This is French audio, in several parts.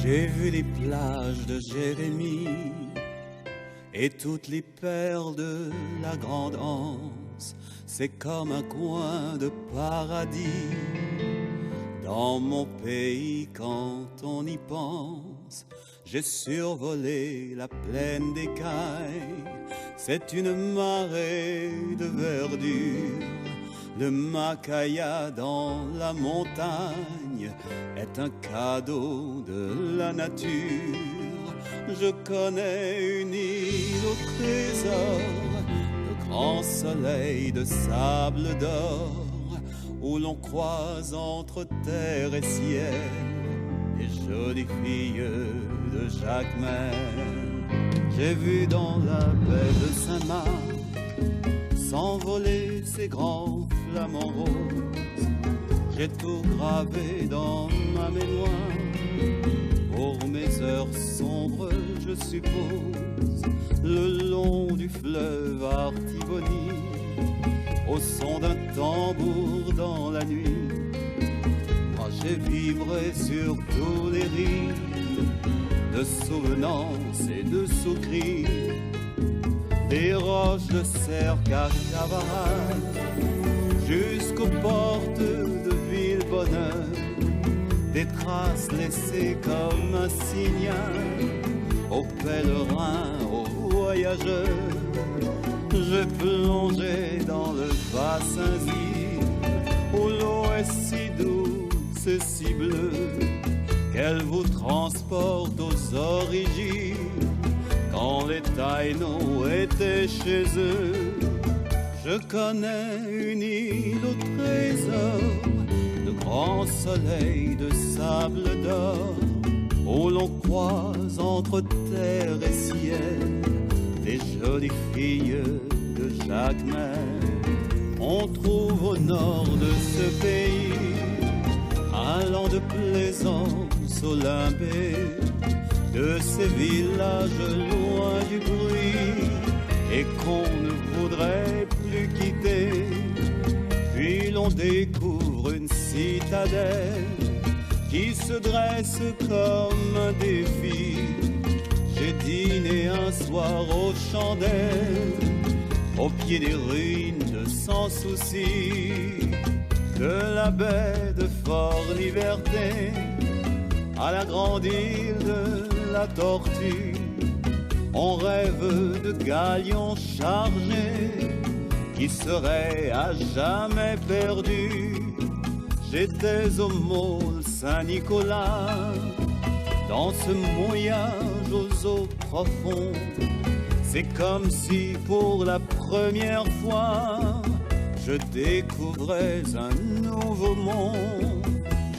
J'ai vu les plages de Jérémie et toutes les perles de la Grande Anse. C'est comme un coin de paradis dans mon pays quand on y pense. J'ai survolé la plaine d'écailles, c'est une marée de verdure. Le Macaya dans la montagne est un cadeau de la nature. Je connais une île au trésor, de grands soleils de sable d'or, où l'on croise entre terre et ciel les jolies filles de Jacmel. J'ai vu dans la baie de Saint-Marc s'envoler ces grands flamants roses. J'ai tout gravé dans ma mémoire pour mes heures sombres, je suppose, le long du fleuve Artibonite, au son d'un tambour dans la nuit. Moi j'ai vibré sur tous les rives de souvenance et de sous-cris, des roches de cercle à Cavaral jusqu'aux portes de Villebonheur, des traces laissées comme un signal aux pèlerins, aux voyageurs. Je plongeais dans le bassin où l'eau est si douce et si bleue qu'elle vous transporte aux origines quand les Taïnos étaient chez eux. Je connais une île au trésor, de grands soleils de sable d'or, où l'on croise entre terre et ciel les jolies filles de Jacmel. On trouve au nord de ce pays un land de plaisance olympique, de ces villages loin du bruit et qu'on ne voudrait plus quitter. Puis l'on découvre une citadelle qui se dresse comme un défi. J'ai dîné un soir aux chandelles, au pied des ruines de Sans Souci, de la baie de Fort-Liberté à la grande île de la Tortue. On rêve de galions chargés qui seraient à jamais perdus. J'étais au môle Saint-Nicolas, dans ce mouillage aux eaux profondes. C'est comme si pour la première fois je découvrais un nouveau monde.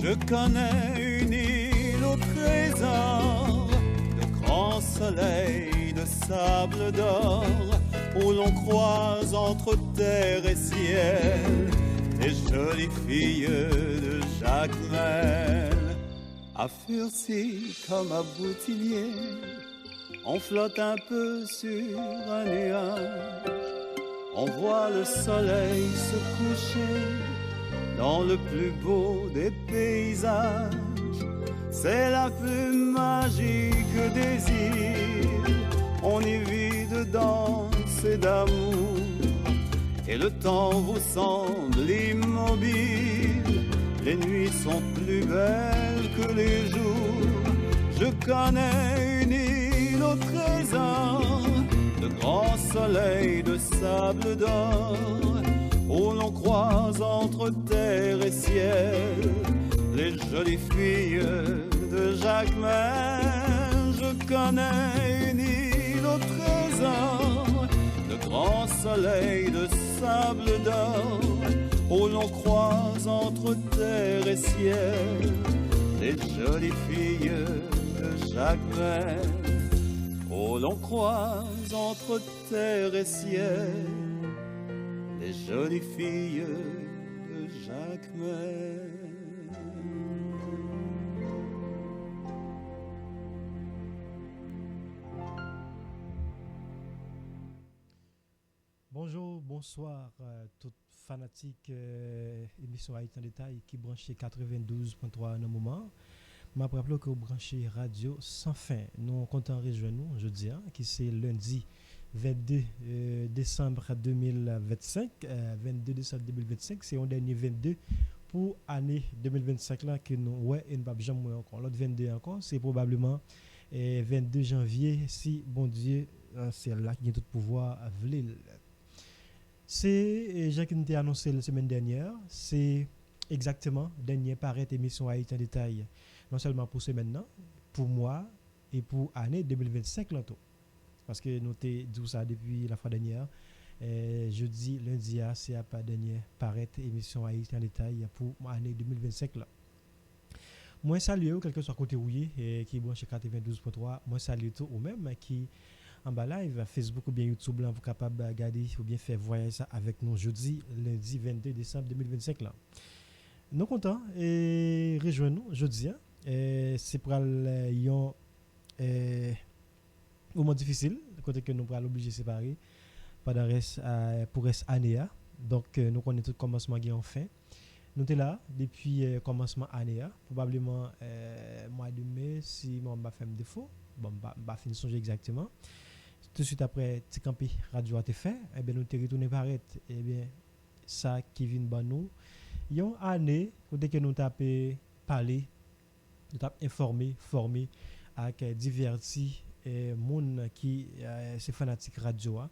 Je connais une île au trésor, de grands soleils de sable d'or, où l'on croise entre terre et ciel les jolies filles de Jacmel. À Furcy comme à Boutillier, on flotte un peu sur un nuage. On voit le soleil se coucher dans le plus beau des paysages. C'est la plus magique des îles. On y vit de danse et d'amour, et le temps vous semble immobile. Les nuits sont plus belles que les jours. Je connais une île au trésor, de grands soleils de sable d'or, où l'on croise entre terre et ciel les jolies filles de Jacmel. Je connais une île au trésor, de grands soleils de sable d'or, où l'on croise entre terre et ciel les jolies filles de Jacmel. Où l'on croise entre terre et ciel les jolies filles de Jacmel. Bonjour, bonsoir à toutes fanatiques émission Haïti en détail qui branchait 92.3 en un moment. m'a rappelé que vous branchez Radio Sans Fin. Nous comptons rejoindre nous jeudi, qui c'est lundi 22 décembre 2025. 22 décembre 2025, c'est un dernier 22 pour l'année 2025 là que nous ouais et nous pas jamais encore. L'autre 22 encore, c'est probablement 22 janvier si bon Dieu c'est là qui a tout pouvoir vle. C'est Jacques qui nous a annoncé la semaine dernière, c'est exactement dernière paraît émission Haïti en détail. Non seulement pour ce maintenant, pour moi et pour l'année 2025 là tout. Parce que nous t'ai dit ça depuis la fois dernière. Jeudi, lundi, c'est à pas dernière paraître émission Haïti en détail pour l'année 2025 là. Moi saluer quel que soit côté rouillé qui branche 92.3. Moi saluer tout ou même qui en bas live Facebook ou bien YouTube là pour capable de regarder ou bien faire voyager ça avec nous jeudi, lundi 22 décembre 2025 là. Nous contents et rejoignez nous jeudi. C'est pour un moment difficile côté que nous pourrons l'obliger de séparer pendant pour reste année. Donc nous connaissons tout commencement qui en fin. Nous sommes là depuis commencement année, probablement mois de mai si mon m'a fait défaut. Bon bah finir songer exactement. Tout de suite après petit campé radio a été fait, et bien nous te retourner paraître et bien ça qui vient ban nous. Yon année côté que nous tapé parler, nous t'a informé, formé avec diverti moun qui c'est fanatique radio,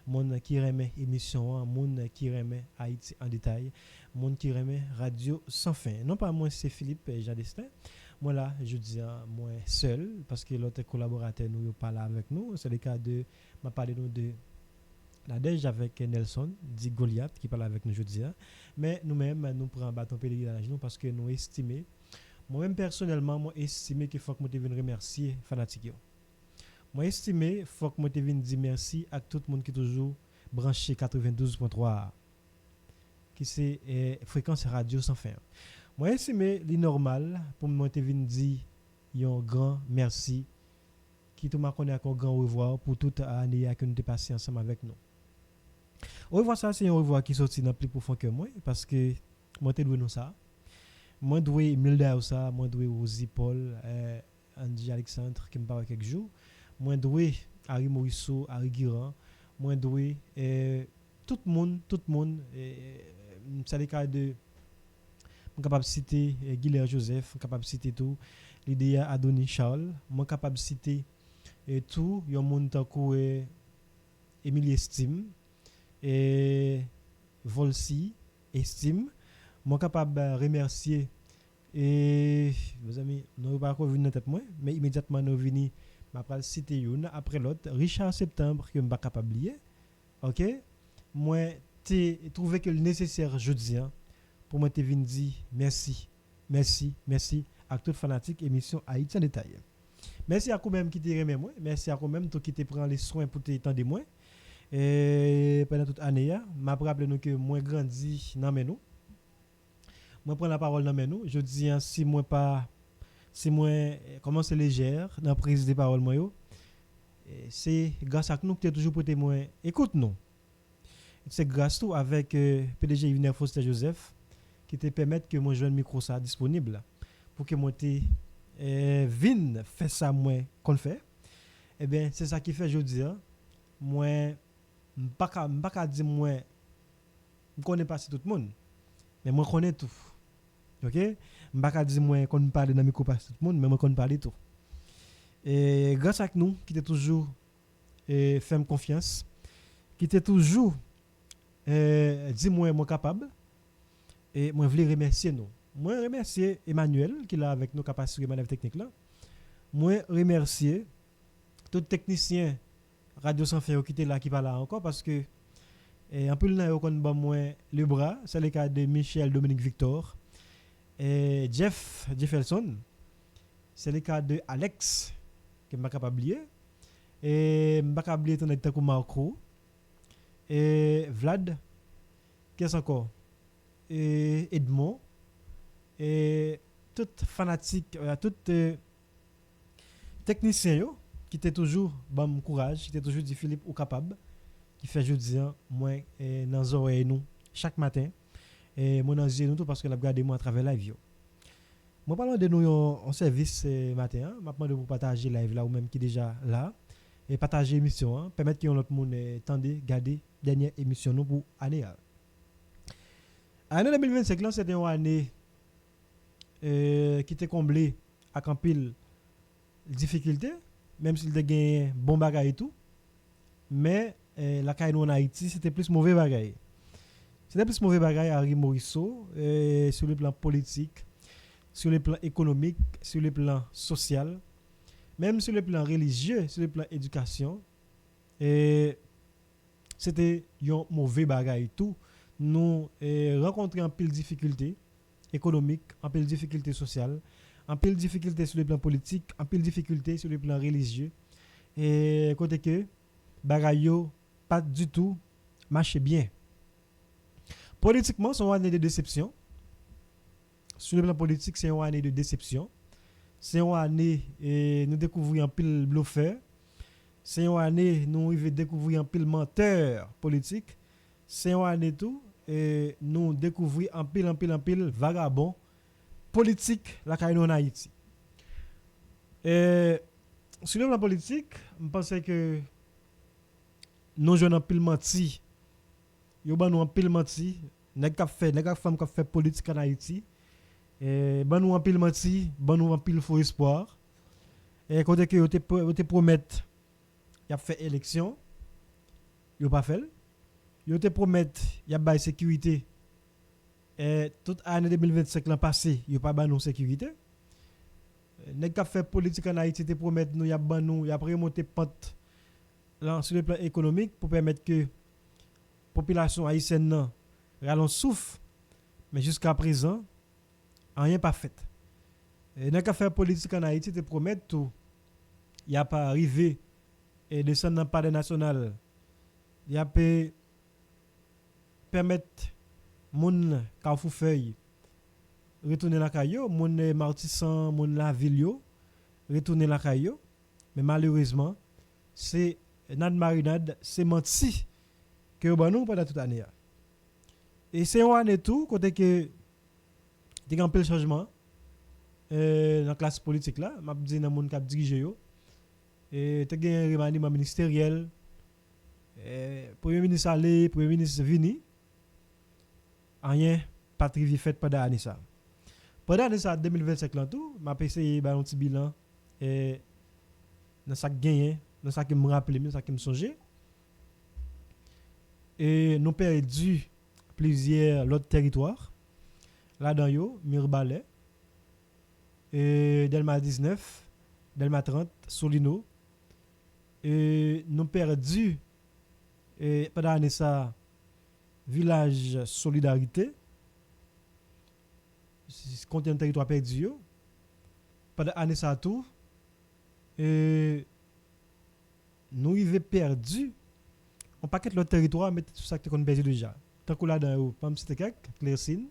moun qui remet émission, moun qui remet Haïti en détail, moun qui remet radio sans fin. Non pas moi c'est Philippe Jean Destin. Moi là, je dis moi seul parce que l'autre collaborateur nous parle avec nous, c'est le cas de m'a parlé nous de la Dej avec Nelson, dit Goliath qui parle avec nous jeudi. Mais nous-mêmes nous prenons bâton pèlerinage nous parce que nous estimons moi-même personnellement moi estimé qu'il faut que moi te vienne remercier fanatique yo. Moi estimé faut que moi te vienne dire merci à tout le monde qui toujours branché 92.3 qui c'est fréquence radio sans fin. Moi estimé li normal pour moi te vienne dire un grand merci qui tout m'a connaît un grand au revoir pour toute année que nous t'ai passé ensemble avec nous. Au revoir ça c'est un au revoir qui sorti dans plus profond que moi parce que moi te doué nous ça. Moi doué Milda ça, moi doué Rosie Paul, Andy Alexandre qui me parle quelques jours. Moi doué Harry Morisseau, Harry Guiran, moi doué tout le monde c'est le cas de capable citer Guilherme Joseph, capable citer tout Lydia Adonis Charles, moi capable citer tout yon monde tankou Émilie Estime et Volsi Estime, moi capable remercier et mes amis nous pas encore venir dans tête moi mais immédiatement nous venir m'a pral citer une après l'autre Richard Septembre que m'pas capable oublier. OK? Moi t'ai trouvé que le nécessaire jeudi pour moi te venir dire merci à tout fanatique émission Haïti en détail. Merci à vous-même qui te remet moi, merci à vous-même qui te prend les soins pour te tendre moi. Et pendant toute année, m'a rappelé nous que moi grandi dans nous. Moi prends la parole dans nous, je dis si moi comment c'est légère dans prise de parole moi yo. C'est grâce à nous que tu toujours pour témoin. Écoute nous. C'est grâce tout avec PDG Yvonne Foster Joseph qui te permettent que mon jeune micro ça disponible pour que moi te vin fait ça moi qu'on fait. Eh bien c'est ça qui fait aujourd'hui moi m'pas dire moi je connais pas tout le monde mais moi connais tout. OK? M'pas dire moi qu'on parle dans micro pas tout le monde mais moi qu'on parle tout. Et grâce à nous qui était toujours fait confiance qui était toujours dis moi capable et moi voulais remercier nous. Moi remercier Emmanuel qui là avec nous capacité manœuvre technique là. Moi remercier tout technicien Radio Sans Fin qui était là qui pas là encore parce que en plus là on ba moi le bras, c'est le cas de Michel Dominique Victor et Jefferson. C'est le cas de Alex que m'a capable oublier et m'a capable oublier ton état comme Marco et Vlad qu'est-ce encore et Edmond et tout fanatique tout technicien yo qui était toujours bon courage qui était toujours dit Philippe ou capable qui fait jeudi moi dans oreille nous chaque matin et mon dans nous tout parce que l'a regarder moi à travers la vie Moi parlant de nous en service matin, hein, m'a demandé pour partager live là ou même qui déjà là et partager émission hein, permettre que l'autre monde tende garder dernière émission nous pour année. Année 2025 là c'était une année qui était comblée avec un pile difficulté même s'il a gagné bon bagage et tout mais la caille en Haïti c'était plus mauvais bagage. C'était plus mauvais bagage à Harry Morisseau sur le plan politique, sur le plan économique, sur le plan social, même sur le plan religieux, sur le plan éducation. Et c'était un mauvais bagage tout. Nous rencontrons en pile difficulté économique, en pile difficulté sociale, en pile difficulté sur le plan politique, en pile difficulté sur le plan religieux. Et côté que bagay yo pas du tout marché bien. Politiquement, c'est une année de déception. Sur le plan politique, c'est une année de déception. C'est une année nous découvrons un pile bluffeur. C'est une année nous découvrir un pile menteur politique. C'est une année tout et nous découvrir un pile vagabond politique la caille en Haïti. Et sur le plan politique, je pense que nous jouons un pile menti. Yo ban nou an pile menti, nèg ka femme ka fait politique en Haïti. Et ban nou an pile menti, ban nou an pile faux espoir. Et côté que yo te promettre y a fait élection, yo pas fait. Yo te promettre y a bail sécurité. Et toute année 2025 l'an passé, yo pas ban nou sécurité. Nèg ka fait politique en Haïti te promettre nous y a ban nou, y a remonter pente là sur le plan économique pour permettre que population haïtienne nan ralon souffle mais jusqu'à présent rien pas fait. Et dans ka faire politique en Haïti te promettre tout y a pas arrivé et descendre dans palais national. Y a peut permettre moun Carrefour Feuille retourner la caillou, moun Martissan, moun la ville yo retourner la caillou mais malheureusement c'est nan marinade, c'est menti que vous avez pendant toute l'année. Et c'est un année tout, côté que il y a un peu de changement dans la classe politique là, m'a dit dans monde qui dirige yo. Et tu as un remaniement ministériel, premier ministre allé, premier ministre vini. Rien pas trivi fait pendant l'année ça. Pendant l'année ça 2025 là tout, m'a essayé ba un petit bilan et dans ça gagné, dans ça qui me rappelle, dans ça qui me songeait. Et nous perdu plusieurs autres territoires. Là-dedans, yo, Mirbalais, et Delma 19, Delma 30, Solino. Et nous perdu, et pendant l'année ça, village Solidarité. C'est contient un territoire perdu. Yo. Pendant l'année ça tout, et nous y avons perdu. On paquet le territoire mais tout ça que qu'on perdu déjà tant que là dans pas c'était quelque Clercine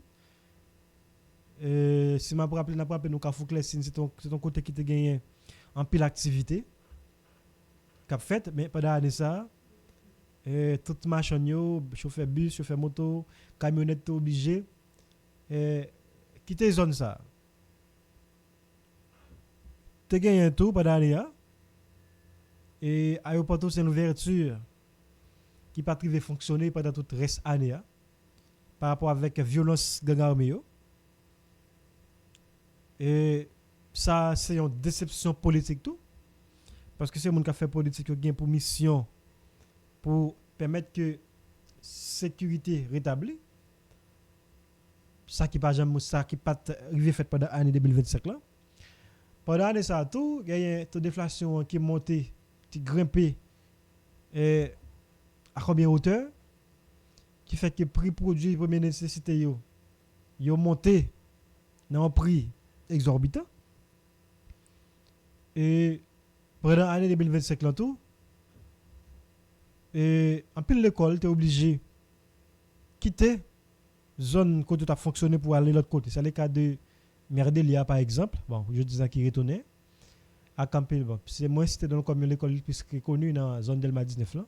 si m'a rappelé n'a pas rappelé nous Carrefour Clercine c'est ton côté qui te gagné en pile activité cap fait mais pendant année ça toute machine yo chauffeur bus chauffeur moto camionnette obligé quitter zone ça te gagné tout pendant année et aéroport c'est une ouverture qui pas privé fonctionner pendant toute reste année par rapport avec violence gang armé et ça c'est une déception politique tout parce que c'est monde qui fait politique qui gain pour mission pour permettre que sécurité rétablie ça qui pas jamais ça qui pas arrivé fait pendant l'année 2025 là pendant l'année ça tout il y a taux d'inflation qui monté qui grimpé et à combien hauteur qui fait que prix produit première nécessité yo monté dans un prix exorbitant et pendant l'année 2025 là tout et en pile l'école tu es obligé quitter zone côté tu as fonctionné pour aller l'autre côté c'est le cas de Merdelia par exemple bon je disais qui retournait à camper bon c'est moi c'était dans comme l'école plus connue dans la zone Delma 19 là.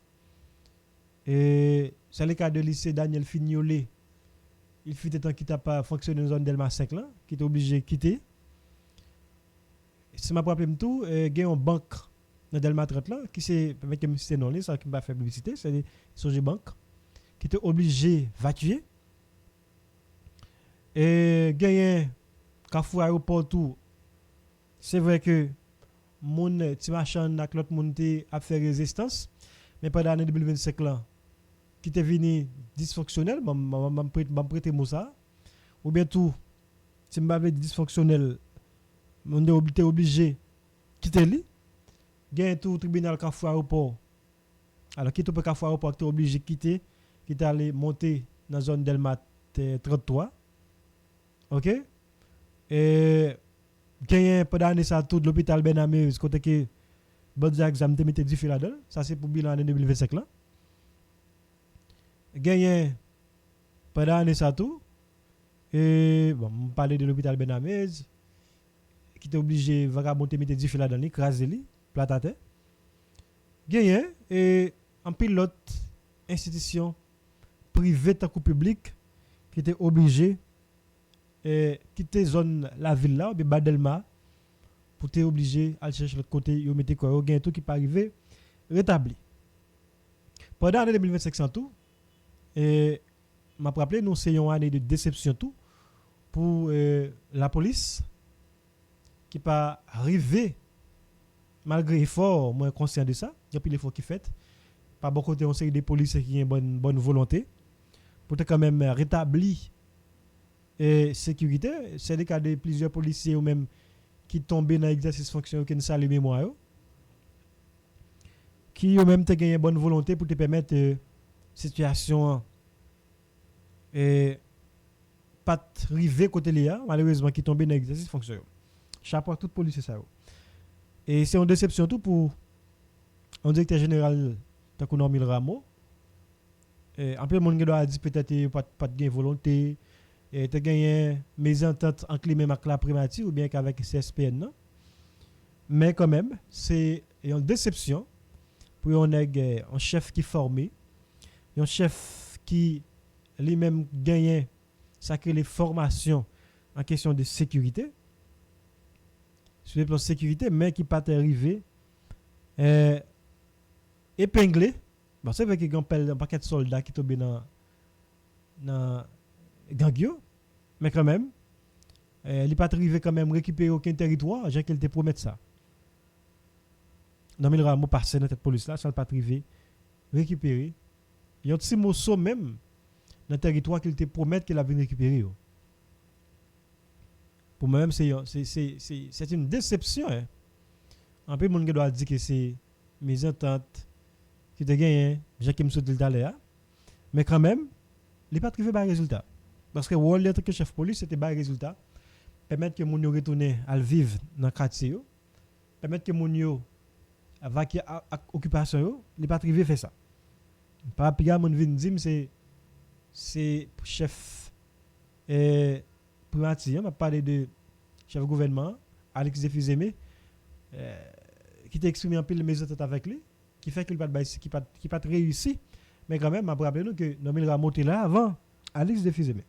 Et c'est le cas de lycée Daniel Fignolet. Il fut temps qui t'a pas fonctionné dans zone Delma 5 là, qui est obligé de quitter si m'a rappelé tout, il y a une banque dans Delma 30 là, qui c'est, permettre que me citer non, ça qui m'a fait publicité, c'est des Soje Bank, qui était obligé d'évacuer. Et gagné Carrefour aéroport tout. C'est vrai que mon petit machin avec l'autre monde a fait résistance, mais pendant l'année 2025 là, qui était venu dysfonctionnel, m'a prêté mot ça. Ou bien tout, si m'avait dysfonctionnel, on était obligé quitter lui. Gagne tout tribunal Carrefour aéroport. Alors qui tout Carrefour aéroport était obligé de quitter, qui est allé monter dans la zone Delmat 33. OK? Et gagne pendant l'année ça tout l'hôpital Benamé côté que bon examen te mettait du fil là-dedans. Ça c'est pour bilan année 2025 là. Gagne pendant l'année ça tout. Et bon, on parlait de l'hôpital Benamé qui était obligé vagabonder mettre du fil là-dedans, écraser lui, platater. Gagne et en pilote institution privée tant que publique qui était obligé quitter zone la ville là ou bien Badelma pour être obligé à chercher l'autre côté yo mettre quoi gain tout qui pas arrivé rétabli pendant l'année 2025 tout et m'a rappelé nous c'est une année de déception tout pour la police qui pas arrivé malgré effort moi conscient de ça il y a plus l'effort qui fait pas beaucoup de série de police qui ont bonne volonté pour quand même rétablir et sécurité, c'est le cas de plusieurs policiers ou même qui tombent dans l'exercice fonction qui ne salue mémoire qui ont même gagné bonne volonté pour te permettre situation et pas river côté là malheureusement qui tombent dans l'exercice fonction. Chapeau à toute police ça. Et c'est une déception tout pour un directeur général Takou Normil Rameau. Et en plus monde qui doit dire peut-être pas de volonté et tu as gagné mes ententes en climat avec la primature ou bien qu'avec CSPN. Non? Mais quand même, c'est une déception pour un chef qui est formé, un chef qui lui-même gagne sacré les formations en question de sécurité, sur le plan de sécurité, mais qui pas arrivé épinglé. Bon, c'est vrai qu'il y a un paquet de soldats qui tombent dans Gangio, mais quand même, il n'est pas arrivé quand même récupérer aucun territoire, j'ai qu'elle te promet ça. Dans le rameau passé dans cette police là, ça n'est pas arrivé récupérer. Il y a un petit morceau même dans le territoire qu'il te promet qu'il a venu récupérer. Pour moi-même, c'est une déception. Hein. Un peu, mon gars doit dire que c'est mes ententes qui te gagnent, j'ai qui me saute le l'air. Mais quand même, il n'est pas arrivé par résultat. Parce que le rôle de chef de police, c'était par résultat. Permettre que mon yo retourne à vivre dans le quartier. Permettre que mon yo vaquer à occupation. Il n'est pas arrivé faire ça. Par rapport à mon vin c'est chef primature, on va parler de chef de gouvernement, Alex Defizeme, qui t'a exprimé un peu les méthodes avec lui, qui fait qu'il n'a pas réussi. Mais quand même, je rappelle nous que Nomil Rameau était là avant Alex Defizeme.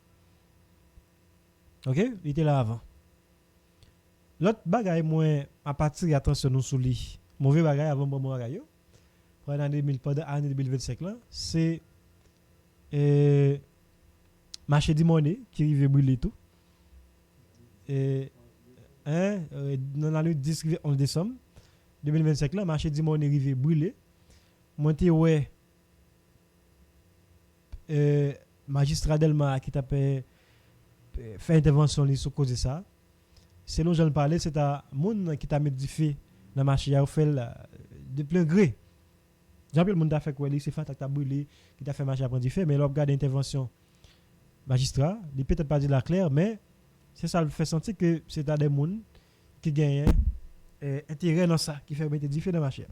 Ok? Il était là avant. L'autre bagaille, moi, à partir attention nous sous lui, mauvais bagaille avant bon bagaille, pour l'année 2025 là, c'est marché du monnaie qui arrive brûler tout. Et dans l'année 10 11 décembre 2025 là, marché du monnaie arrive brûler. Monté ouais magistrat Delma qui t'a fait intervention sur cause de ça. Selon j'en parlais, c'est un monde qui t'a mis du feu dans marché a fait de plein gré. Jean-Pierre monde t'a fait quoi, c'est fait t'a brûlé qui t'a fait marché à prendre du feu, mais là regarde intervention magistrat, il peut-être pas dit la claire, mais c'est ça le fait sentir que c'est des monde qui gagnent intérêt dans ça qui fait mettre du feu dans marché.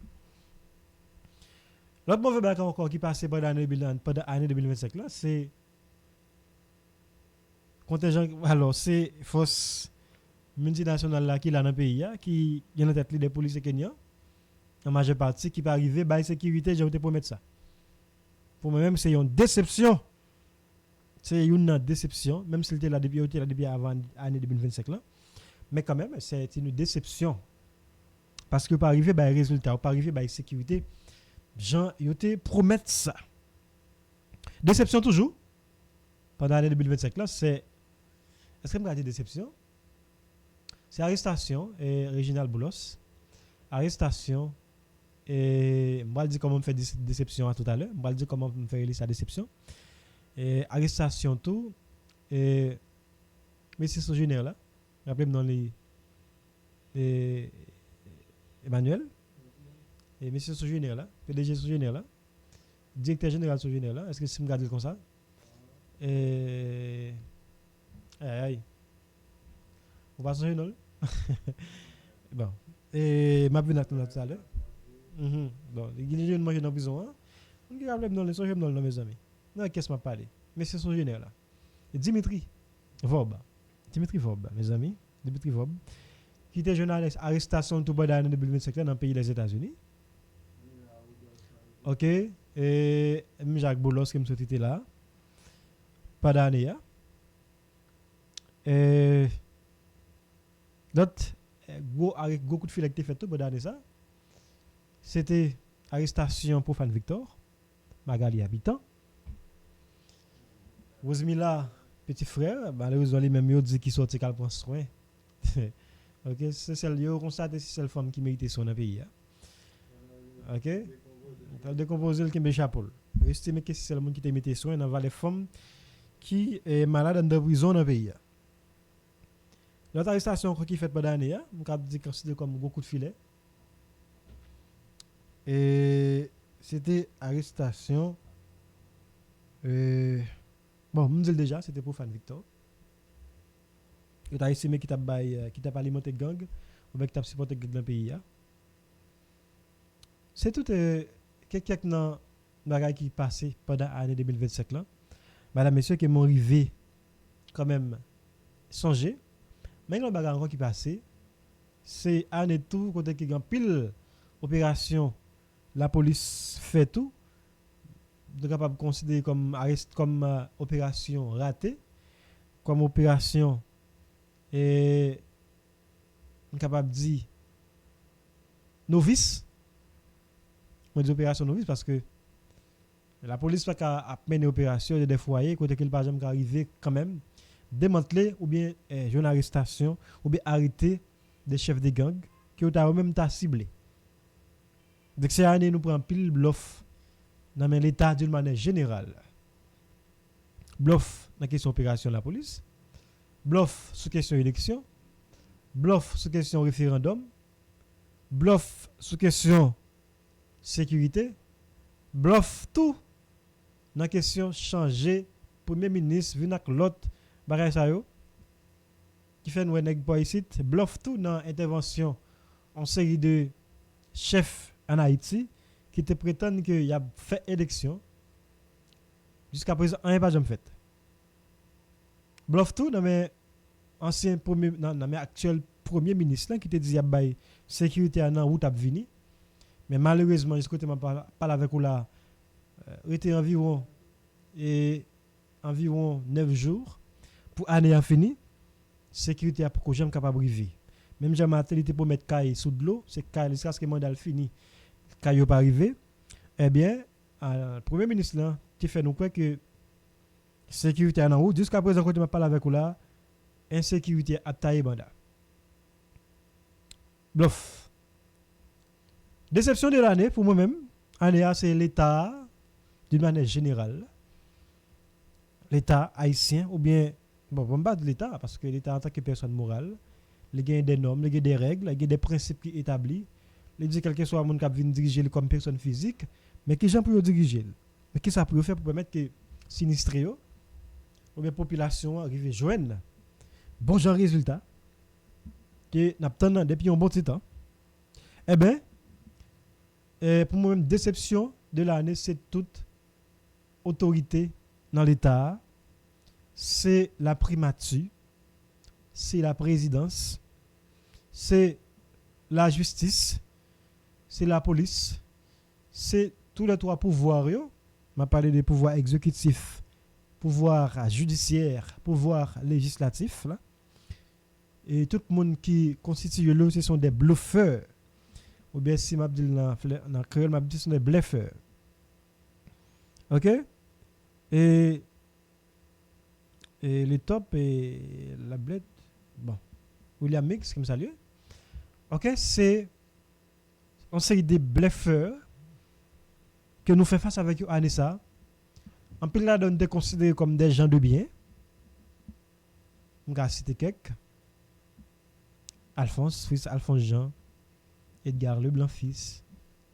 L'autre mauvais bac encore qui passe pendant l'année 2025 là, c'est contingent, alors c'est force multinationale là qui là dans le pays qui y a en tête des policiers kenyans en majeure partie qui peut arriver by sécurité, j'ai te promettre ça. Pour moi-même c'est une déception. C'est une déception même s'il était là depuis avant l'année 2025 là. Mais quand même c'est une déception parce que pas arriver bah résultat, pas arriver bah sécurité. Jean yo te promettent ça. Déception toujours. Pendant l'année 2025 là, c'est est-ce que me garder déception? C'est arrestation et Réginald Boulos. Arrestation et moi dire comment me fait déception à tout à l'heure, moi dire comment me faire sa déception. Et arrestation tout et monsieur Sogénère là, rappelez-moi dans les Emmanuel et monsieur Sogénère là, PDG Sogénère là, directeur général Sogénère là, est-ce que c'est me garder comme ça? Et aïe. On va changer non? Bon. Et m'a venu tout à l'heure. Bon, il y a une manger dans la prison hein. On qui rappelle dans les songer dans mes amis. Non, qu'est-ce m'a parlé? Mais c'est son général là. Et Dimitri Vob, mes amis, Dimitri Vob, qui était journaliste arrestation tout bas d'année 2025 dans le pays des États-Unis. OK, et Jacques Boulos qui me sorti là. Pas d'année hein. Et d'autres avec beaucoup de filets qui fait tout bas d'année ça. C'était arrestation pour Fan Victor, Magali habitant. Rosemilla, petit frère, malheureusement, les mêmes dit qu'il sorti qu'elle prend soin. OK, c'est celle yo constate c'est celle femme qui mérite son dans le pays. OK? Elle décomposer qui met chapeau. Estimez que c'est le monde qui te mette soin dans les femmes qui est malade dans prison dans le pays. L'autre arrestation qui fait pendant l'année, on peut dire considéré comme beaucoup de filets. Et c'était arrestation. Bon, je dis déjà, c'était pour Fan Victor. Et tu as estimé qui t'a alimenté gang, ou bien qui t'a supporté gang dans le pays. C'est tout quelques bagages qui passé pendant l'année 2025 là. Madame, messieurs, qui m'ont arrivé quand même songer. Mais il y a un bagage encore qui passé. C'est année tout, côté qui a pile opération. La police fait tout, de capable considérer comme opération ratée, comme opération et capable dire novice. On dit opération novice parce que la police pas qu'à mener opération de des foyers côté qu'il pas jamais arriver quand même démanteler ou bien une arrestation ou bien arrêter des chefs de gang qui ont même ta ciblé. Donc cette année nous prend pile bluff dans l'état d'une manière générale. Bluff dans question opération de la police, bluff sur question élection, bluff sur question référendum, bluff sur question sécurité, bluff tout dans question changer premier ministre venir avec l'autre bagage ça yo qui fait nous nèg pas ici, bluff tout dans intervention en série de chefs en Haïti qui te prétendent qu'il y a fait élection jusqu'à présent rien pas jamais fait. Bluff tout dans mes anciens premier dans mes actuel premier ministre qui te dit y a bail sécurité en route à venir mais malheureusement jusqu'à côté m'a pas avec ou là était environ 9 jours pour année à fini sécurité a pour jamais capable arriver même jamais attelé pour mettre caille sous de l'eau c'est caille jusqu'à ce que mandat fini caille pas arrivé eh bien le premier ministre là tu fait nous croire que sécurité en route jusqu'à présent quand tu m'a parlé avec ou là insécurité a taillé banda bluff déception de l'année pour moi-même année c'est l'état d'une manière générale l'état haïtien ou bien bon on pas de l'état parce que l'état en tant que personne morale il y a des normes il y a des règles il y a des principes qui établis il dit quelque soit monde qui vient diriger comme personne physique mais qui gens pour diriger mais qui ça pour faire pour permettre que sinistré ou bien population arrive joindre bon genre résultat que n'attendant depuis un bon petit temps eh ben pour moi même déception de l'année c'est toute autorité dans l'état c'est la primature c'est la présidence c'est la justice c'est la police c'est tous les trois pouvoirs yo m'a parlé des pouvoirs exécutifs pouvoir judiciaire pouvoir législatif là et tout le monde qui constitue là ce sont des bluffeurs ou bien si m'a dit dans créole m'a dit sont des bluffeurs. OK? Et les top et la bled bon, William Mix qui me salue. OK, c'est on série des bluffeurs que nous fait face avec Anissa. En plus là on est considérés comme des gens de bien. On va citer quelques Alphonse, fils Alphonse Jean, Edgar Leblanc fils.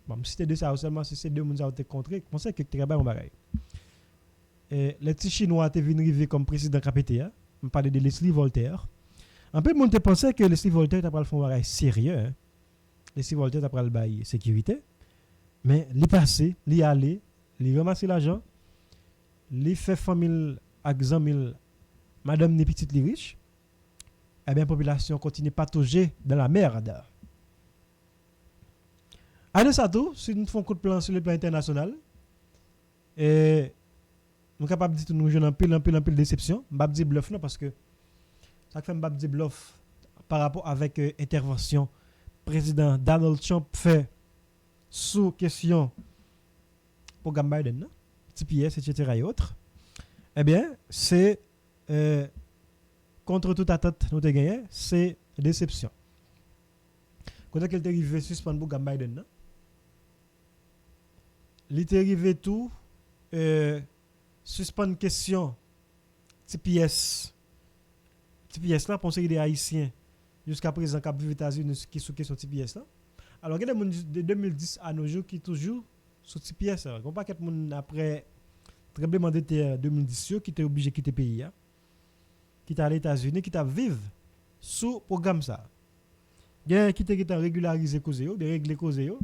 Bon, si c'était de ça seulement si c'est deux monde ça été contré, je pensais que très bien on bagaille. Les petits chinois étaient venus arriver comme président KPTA, on parlait de Leslie Voltaire. En peu monde pensait que Leslie Voltaire t'a pas le fond bagaille sérieux hein. Leslie Voltaire t'a pas le bail sécurité. Mais li passé, li aller, li ramasser l'argent, li fait famille avec 100 000 madame ni petite li riche. Eh bien, la population continue patauger dans la merde. Allez, ça tout, si nous faisons un coup de plan sur le plan international, et nous sommes capables de dire que nous jouons un pile de déception. Je ne vais pas dire bluff, non, parce que ça fait un dire bluff par rapport avec l'intervention président Donald Trump fait sous question programme Biden, TPS, etc. et autres. Eh bien, c'est contre toute attente, nous avons gagné, c'est déception. Quand elle est arrivée suspendre pour Biden, il est arrivé tout suspendre question TPS. TPS là, pour ceux des Haïtiens, jusqu'à présent, qui vivent aux États-Unis, qui sont question TPS là. Alors, il y a des gens de 2010 à nos jours qui toujours sur TPS. Il n'y a pas de gens après le tremblement de terre 2010 qui étaient obligés de quitter le pays. Qui étaient aux États-Unis, qui vivent sous le programme ça. Il y a qui étaient régularisés cause de régler cause. Il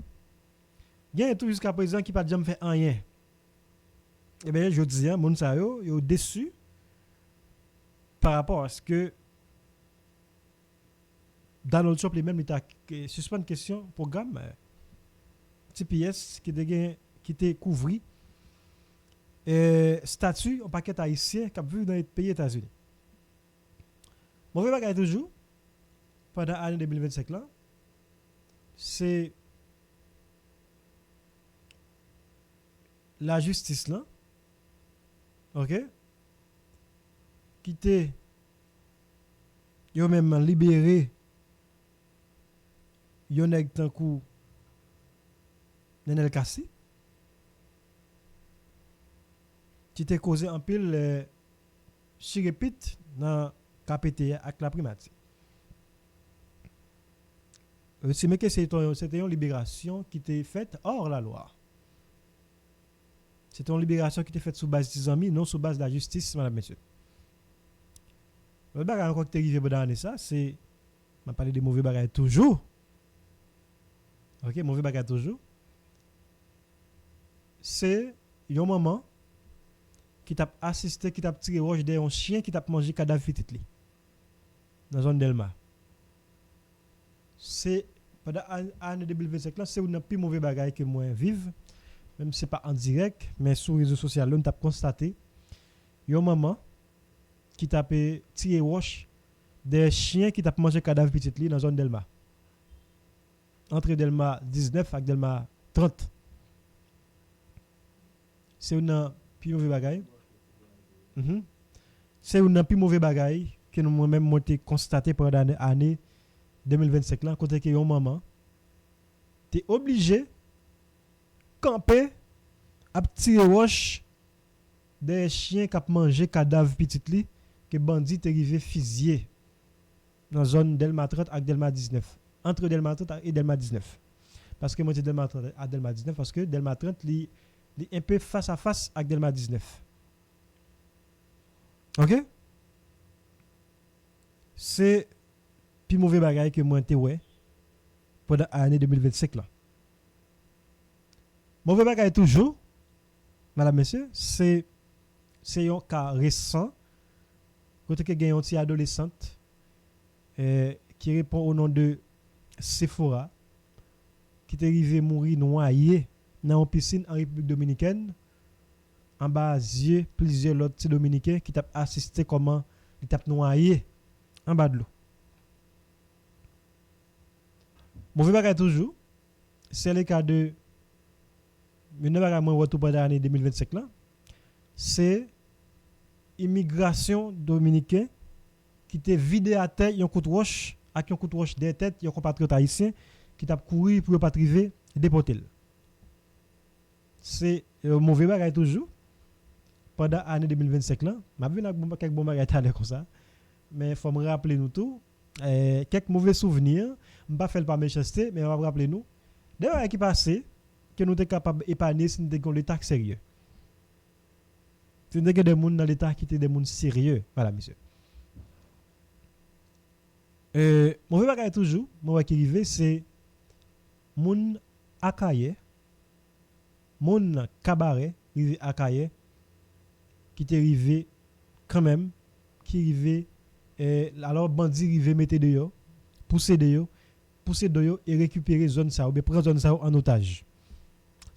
y a tout jusqu'à présent qui pas jamais fait rien. Eh bien, je dis, moun sa yo déçu par rapport à ce que Donald Trump lui-même il a suspendu question programme TPS qui était couvert statut en paquet haïtien qui a vu dans les pays États-Unis. Mauvais bagage toujours pendant l'année 2025 là, c'est la justice là, ok, qui était yo même libéré yon nèg tan kou Nenel Kassi qui te causé en pile chirépite dans KPTA avec la primati. C'est mais que c'était une libération qui était faite hors la loi. C'était une libération qui était faite sous base des amis, non sous base de la justice, madame, monsieur. Le bagage encore qui est arrivé dans ça, c'est m'a parlé de mauvais bagages toujours. OK, mauvais bagage toujours. C'est un maman qui t'a assisté, qui t'a tiré roche d'un chien qui t'a mangé cadavre petit li. Dans la zone Delma. C'est pendant l'année 2025 là, c'est un plus mauvais bagage que moi vive, même si c'est pas en direct, mais sur les réseaux sociaux, on t'a constaté un maman qui t'a tiré roche des chiens qui t'a mangé cadavre petit li dans la zone Delma. Entre Delma 19 et Delma 30. C'est un plus mauvais bagage. C'est un plus mauvais bagage que nous moi-même monté constaté pendant l'année 2025 là, côté que yon maman t'es obligé camper à tirer roche des chiens qui a mangé cadavre petit li que bandit est arrivé fusillé dans zone Delma 30 et Delma 19. Entre Delma 30 et Delma 19. Parce que moi, c'est Delma 30 à Delma 19 parce que Delma 30 li un peu face à face avec Delma 19. OK? C'est plus mauvais bagage que moi te ouais pendant l'année 2025 là. Mauvais bagage toujours, madame, monsieur, c'est un cas récent côté que gagne une petite adolescente qui répond au nom de Sephora qui est arrivé mourir noyé dans une piscine en République dominicaine en bas yeux plusieurs autres petits dominicains qui t'a assisté comment il t'a noyé en bas de l'eau. Mauvais bagage toujours c'est le cas de mais ne pas moi retour pendant l'année 2025 là, c'est immigration dominicaine qui te vidé à terre un coup de roche avec un coup de roche des têtes un compatriote haïtien qui t'a couru pour pas arriver déporter. C'est mauvais bagage toujours pendant l'année 2025 là, m'a vu quelques bons bagages comme ça, mais faut me rappeler nous tout quelques mauvais souvenirs, on pas faire par méchanceté mais on va rappeler nous d'ailleurs qui passé que nous sommes capables d'épargner si nous avons l'État sérieux. Si nous avons des gens dans l'État qui sont des gens sérieux. Voilà, monsieur. Mon bagage toujours, mon qui arrive, c'est mon akaye, mon cabaret, rive akaye, qui est arrivé quand même, qui arrivé, alors bandit rive mettre dehors, pousser dehors et récupérer zone ça, ou bien prendre zone ça en otage.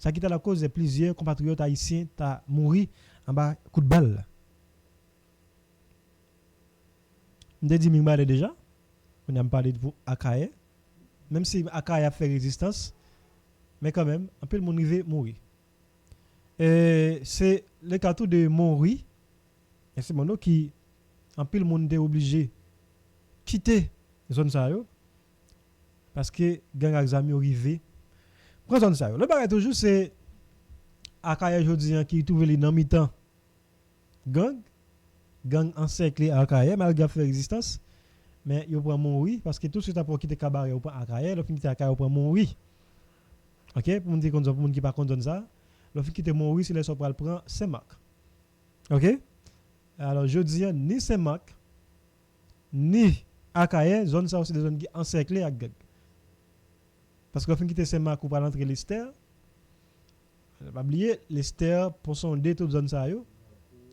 Ça qui est la cause de plusieurs compatriotes haïtiens ta mouru en bas coup de balle. On a dit que déjà, on a parlé de Akaye, même si Akaye a fait résistance, mais quand même, un peu le monde arrivé mourir. C'est le cas de mourir, et c'est mon qui, un peu le monde est obligé de quitter la zone ça, parce que gang examen arrivé. Prends ça. Le bagage toujours c'est Akaye aujourd'hui qui trouve les dans mi-temps gang encerclé Akaye malgré faire résistance mais il prend mon oui parce que tout de suite après quitter cabaret ou prend Akaye le fin quitter Akaye prend mon oui. OK pour me dire comme ça pour monde qui pas condamne ça le fin quitter mon oui c'est les so pral prend Saint-Marc. OK alors je dis ni Saint-Marc ni Akaye zone ça c'est des zones qui encerclées avec gang. Parce que quand on quitte Saint-Marc ou pas l'entrée l'Ester, pas oublier l'Ester pour sonder toute zone ça yo.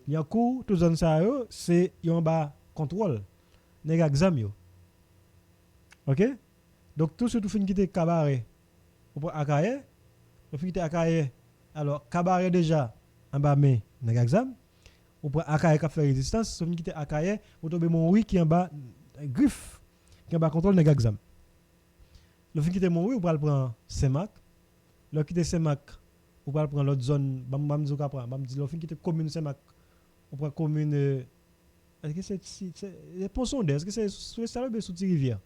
Il y a coup toute zone ça yo, c'est en bas contrôle. Nèg exam yo. OK? Donc tout ce tout fin quitter cabaret ou Akaye, on fin quitter Akaye. Alors cabaret déjà en bas mais nèg exam ou pour Akaye qui fait résistance, on fin quitter Akaye, ou tomber mon oui qui en bas griffe qui en bas contrôle nèg exam. Le fin quitter mon oui, on va prendre Saint-Marc. Le quitter Saint-Marc, on va prendre l'autre zone. Bam dit le fin quitter commune Saint-Marc. On prend commune est-ce que c'est Ponson est-ce que c'est sur ça ou sous rivière.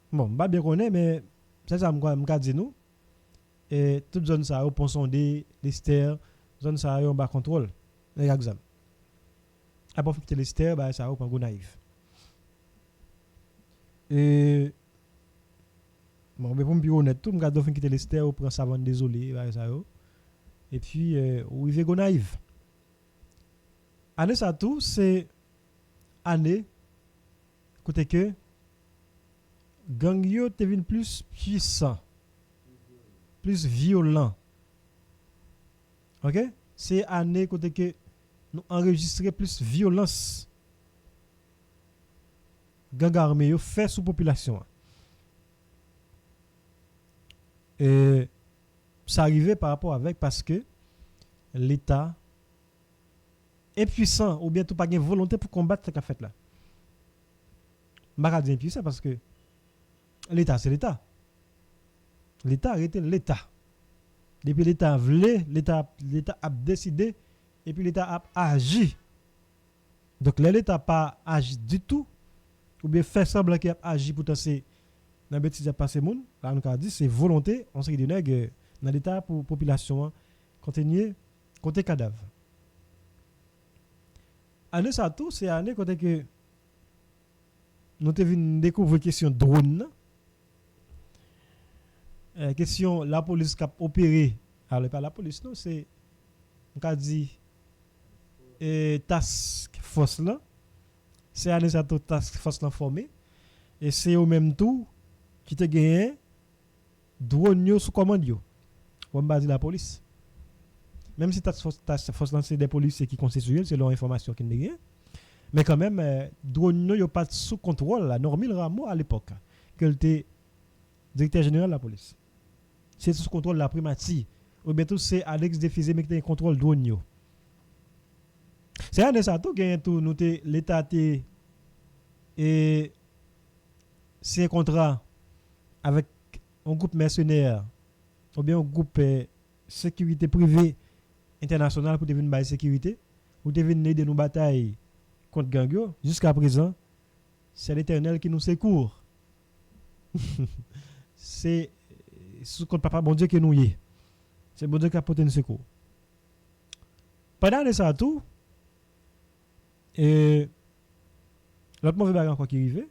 Bon, pas bien connaît mais c'est ça me dit nous. Et toute zone ça au Ponson l'Ester, zone ça on bas contrôle. Les exam. Après quitter l'Ester, bah ça on prend Gonaïve. Et bon, mais pour me dire honnête, tout, je vais quitter l'Ester, on prend ça, désolé, ça. Et puis, on arrive Gonaïve. Année ça tout, c'est année, côté que, gang yo te vin plus puissant, plus violent. OK? C'est année, côté que, nous enregistrons plus violence. Gang armé yo fait sous population. Et ça arrivait par rapport avec parce que l'État est puissant ou bien tout pas de volonté pour combattre ce qu'a fait là. Je ne vais pas dire impuissant parce que l'État c'est l'État. L'État a été l'État. Depuis l'État voulait, l'État a décidé et puis l'État a agi. Donc l'État n'a pas agi du tout ou bien fait semblant qu'il a agi pour tasser dans le bêtise à passer monde, là on a dit c'est volonté, on sait que dans l'état pour population continuer compter cadavre. Année ça tout c'est année côté que nous te vinn découvrir question drone. Question la police qui a opéré, alors pas la police non, c'est on a dit task force là. C'est année ça tout task force là formé et c'est au même tout qui te gagné drone yo sous commande yo. On va dire la police. Même si task force c'est des policiers qui constituent c'est leur information qui gagne. Mais quand même drone yo pas sous contrôle la Normil Rameau à l'époque que était directeur général de la police. C'est sous contrôle la primatie ou bientôt c'est Alex Defizé mais qui a contrôle drone yo. C'est un de ça tout gagne tout nous l'état et c'est un contrat avec un groupe mercenaire ou bien un groupe sécurité privée internationale pour te venir bailler sécurité, ou te venir aider nous bataille contre gang yo, jusqu'à présent, c'est l'Éternel qui nous secourt. C'est sous compte papa bon Dieu que nous y est. C'est bon Dieu qui a porté nous secours. Pendant ça tout, et l'autre mauvais bagage encore qui arrive,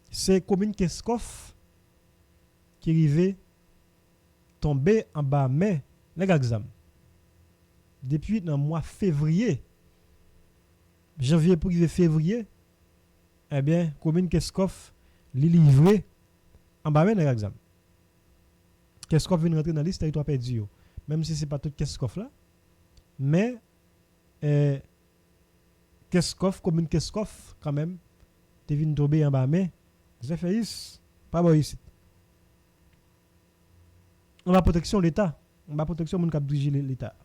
c'est commune Keskov qui arrive tomber en bas mais les exam. Depuis le mois février, janvier pour arriver février, eh bien commune Keskov li livré en bas mais les exam. Keskov vient rentrer dans la liste territoire perdu, même si c'est pas tout Keskov là, mais Keskov commune Keskov quand même te vient tomber en bas mais c'est fait pas bon ici. On va protection l'État, on va protection moun k'ap dirige l'État.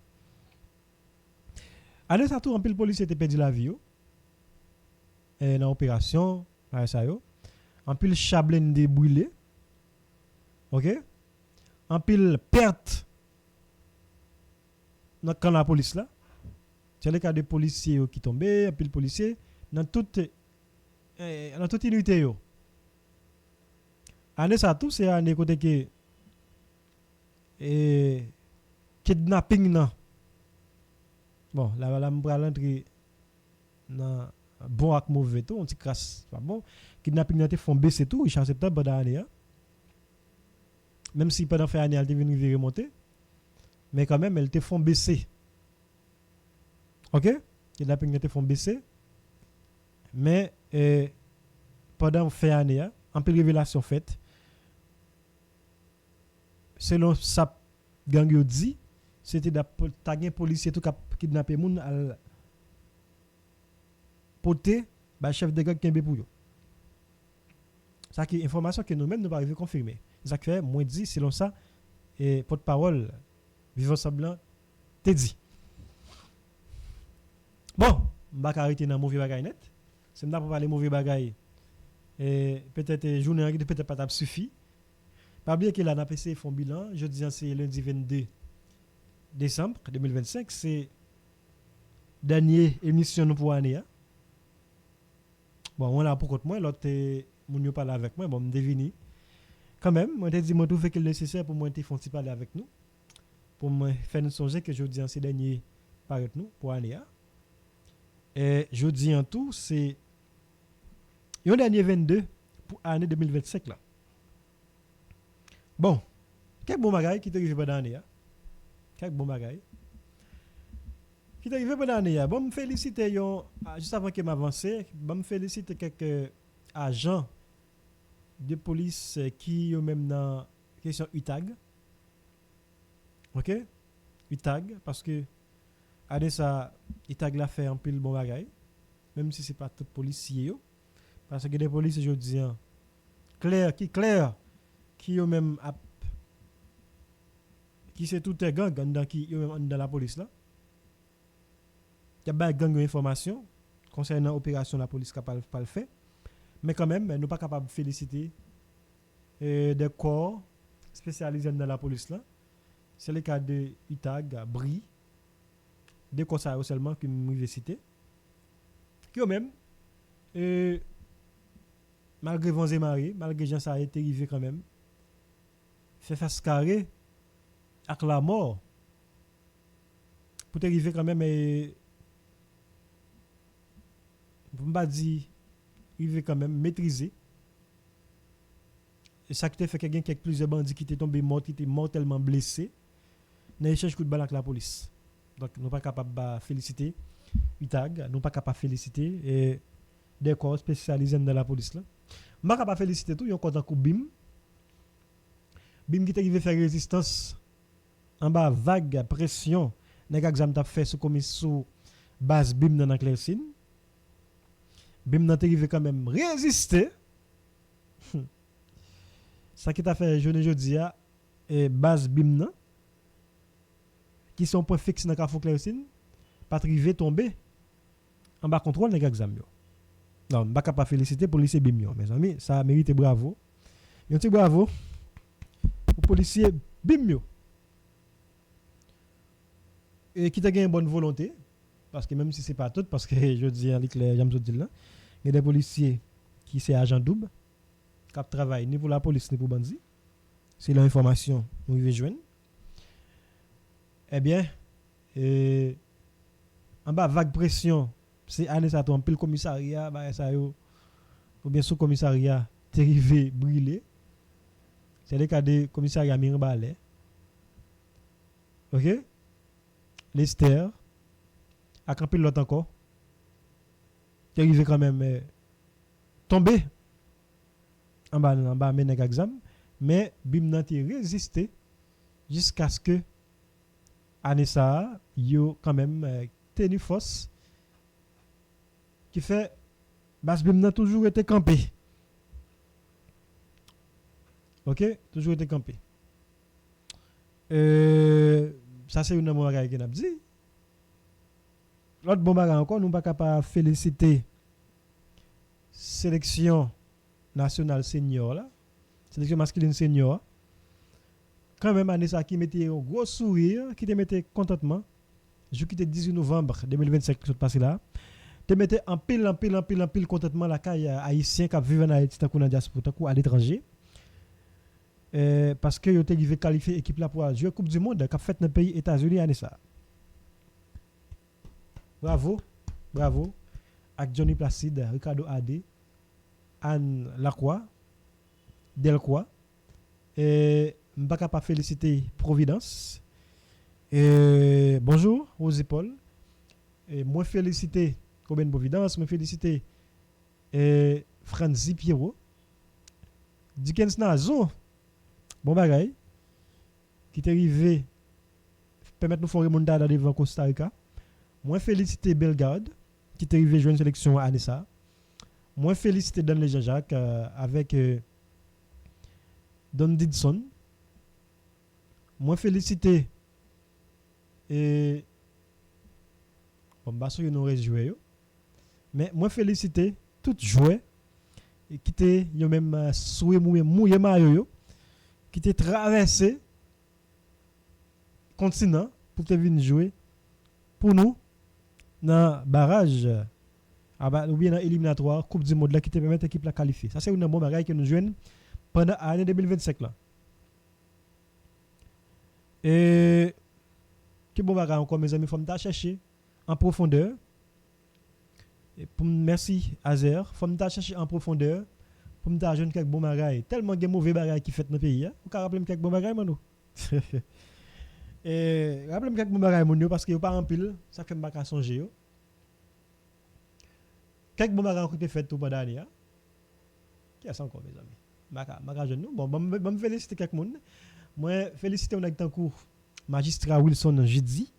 Année ça tout en pile policier te perdu la vie yo. Dans opération ça yo. En pile chablin de brûlé. OK? En pile perte dans quand la police là. C'est le cas de policiers qui tombé, en pile policier dans toute unité yo. Année ça tout c'est année côté que kidnapping nan. Bon, là me pral entrer dans bon ak mauvais tout, on ti crasse, pas bon. Kidnapping nan te font baisser tout, Richard septembre pendant année. Même si pendant fin année elle te venu remonter, mais quand même elle te font baisser. OK? Kidnapping nan te font baisser. Mais pendant fin année, en pile révélation faite, selon ça gang yo dit, c'était d'après policier tout cap kidnapper moun al poté ba chef de gang kembe pour yo. Ça qui information que nous même nous pas arriver confirmer. Ça fait moins dit selon ça et porte-parole vivant semblant te dit. Bon, m'pa arrêter dans mauvais bagay net. C'est m'pa parler mauvais bagay et peut-être journée peut-être pas suffit. Pas oublier que là, on a passé font bilan. Je dis c'est lundi 22 décembre 2025. C'est dernière émission pour l'année. Bon, on a pour contre moi. L'autre, mon yo parle avec moi. Bon, me devine. Quand même, moi, je dis, moi, tout fait que le nécessaire pour moi, te font parler avec nous. Pour me faire nous songer que je dis c'est dernier par nous pour l'année. Et je dis en tout, c'est le dernier 22 pour l'année 2025 là. Bon, quel bon bagay qui t'arrive pendant l'année. Quel bon bagay. Qui t'arrive pendant l'année. Bon, me féliciter juste avant que m'avance, bon me féliciter quelques agents de police qui ont même dans question UTAG. OK? UTAG parce que année ça UTAG l'a fait un pile bon bagay. Même si c'est pas tout policier parce que des policiers aujourd'hui clair qui ont même qui c'est tout un gang dans qui même dans la police là. Il y a pas gang d'information concernant opération la police capable pas le faire. Mais quand même nous pas capable de féliciter des corps spécialisés dans la police là. C'est le cas de UTAG, BRI, des corps ça seulement qui m'université qui ont même malgré vents et marées, malgré gens ça a été arrivé quand même fait face carré avec la mort pour arriver quand même pour pas dire arriver quand même maîtriser et ça qui fait que quelques plusieurs bandits qui étaient tombés morts qui étaient mortellement blessés dans échange coup de balle avec la police. Donc nous pas capable de féliciter UTAG, nous pas capable de féliciter et des corps spécialisés dans la police là. Nous pas capable de féliciter tout, yon content coup BIM qui est arrivé faire résistance en bas vague pression nèg exam t'a fait sous base BIM dans Clercine. BIM n'a arrivé quand même résister. Ça qui t'a fait journée jodi a et base BIM nan qui sont point fixe dans Carrefour Clercine pas arrivé tomber en bas contrôle nèg exam yo. Non, pas capable féliciter policier BIM yo mes amis, ça mérite bravo. Un petit bravo. aux policiers bim yo. Et qui t'a gagné une bonne volonté parce que même si c'est pas tout parce que je dis avec les j'aime dire là, il y a des policiers qui c'est agent double qui travaillent ni pour la police ni pour bandit. C'est l'information nous y joindre. Eh bien en bas vague pression, c'est année ça en pile commissariat bah ça yo ou bien sous commissariat terrivé brûlé. C'est le cas de commissariat Mirbalais. OK? Lester a campé l'autre encore. Qui arrivé quand même tomber en bas mener examen mais bim nan te résisté jusqu'à ce que Anessa yo quand même tenu force qui fait bas bim nan toujours été campé. OK, toujours été campé. Ça c'est une bonne bagage que n'a dit. L'autre bon bagage encore nous pas capable féliciter sélection nationale senior là, sélection masculine senior. Quand même Anessa qui mettait un gros sourire, qui te mettait contentement. Je quitté 18 novembre 2025 qui passé là. Te mettait en pile contentement la caille haïtien qui vivent en Haïti tant qu'on a diaspora ou à l'étranger. Parce que yo te arrivé qualifier équipe là pour jouer Coupe du monde qu'a fait dans le pays États-Unis année ça. Bravo avec Johnny Placide, Ricardo Adé, Anne Lacroix, Delcroix et m'pa pas féliciter Providence. Bonjour aux épaules. Et moi féliciter Combien Providence, moi féliciter Franzi Pierrot. Dickens Nazo. Bon bagay qui t'est arrivé permettre nous faire remontada devant Costa Rica. Moi féliciter Bellegarde qui t'est arrivé jouer une sélection à Anessa. Moi féliciter Dan Jean-Jacques avec Don Didson. Moi féliciter et bon bah so nous reste jouer mais moi féliciter tout joueur et qui t'est yo même soué mouillé maillot qui t'est traversé continent pour te venir jouer pour nous dans barrage ou bien dans éliminatoire Coupe du monde là qui te permet l'équipe la qualifier. Ça c'est une bonne bagaille que nous jouons pendant l'année 2025 là. Et que bon bagaille encore mes amis, faut me chercher en profondeur. Et pour merci Azer, faut me chercher en profondeur. Pour me jeune quelques bons bagailles tellement de mauvais bagailles qui fait dans le pays hein vous rappeler quelques bons bagailles manou et rappelez-moi quelques bons bagailles mon parce que pas en pile ça fait pas songer quelques bons bagailles qui fait tout pendant l'année hein qui a ça encore mes amis maka jeune bon me féliciter quelques monde moi féliciter on a en cours magistrat Wilson Jidzi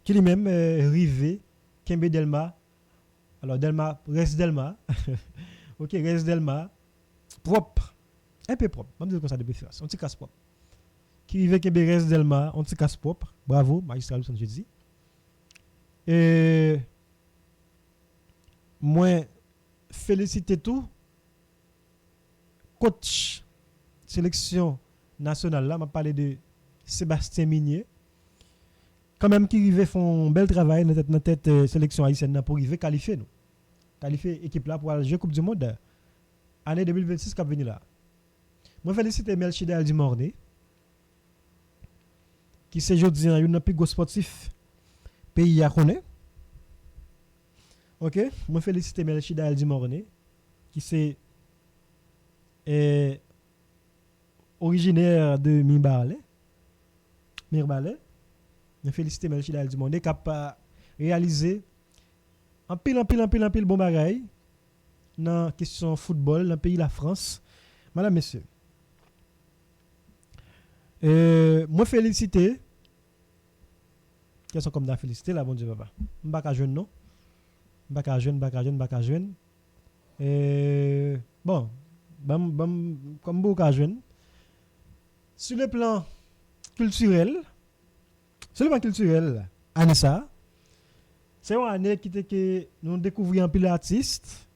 qui lui-même rivé Kembe Delma alors Delma reste Delma OK, reste Delma propre. Un peu propre. On dit comme ça de préférence. On petit casse propre. Qui rive que reste Delma, on petit casse propre. Bravo, magistrat Wilson Jidzi. Et moi féliciter tout coach sélection nationale là, m'a parlé de Sébastien Minier. Quand même qui rive font un bel travail dans tête sélection haïtienne pour rive qualifier nous. Qualifier équipe là pour aller jouer Coupe du monde année 2026 qui va venir là. Moi féliciter Melchida Aldimorné qui c'est jodi un plus gros sportif pays à connaît. OK, moi féliciter Melchida Aldimorné qui c'est originaire de Mirbalais. Je féliciter Melchida Aldimorné qui a réalisé un pile bon bagaille dans question football dans le pays la France. Madame messieurs. Moi féliciter quels sont comme da féliciter là bon Dieu papa. M'pa jeune non. M'pa jeune. Bon, comme beaucoup jeune. Sur le plan culturel, Anessa c'est une année qui était que nous découvrions un pile artiste.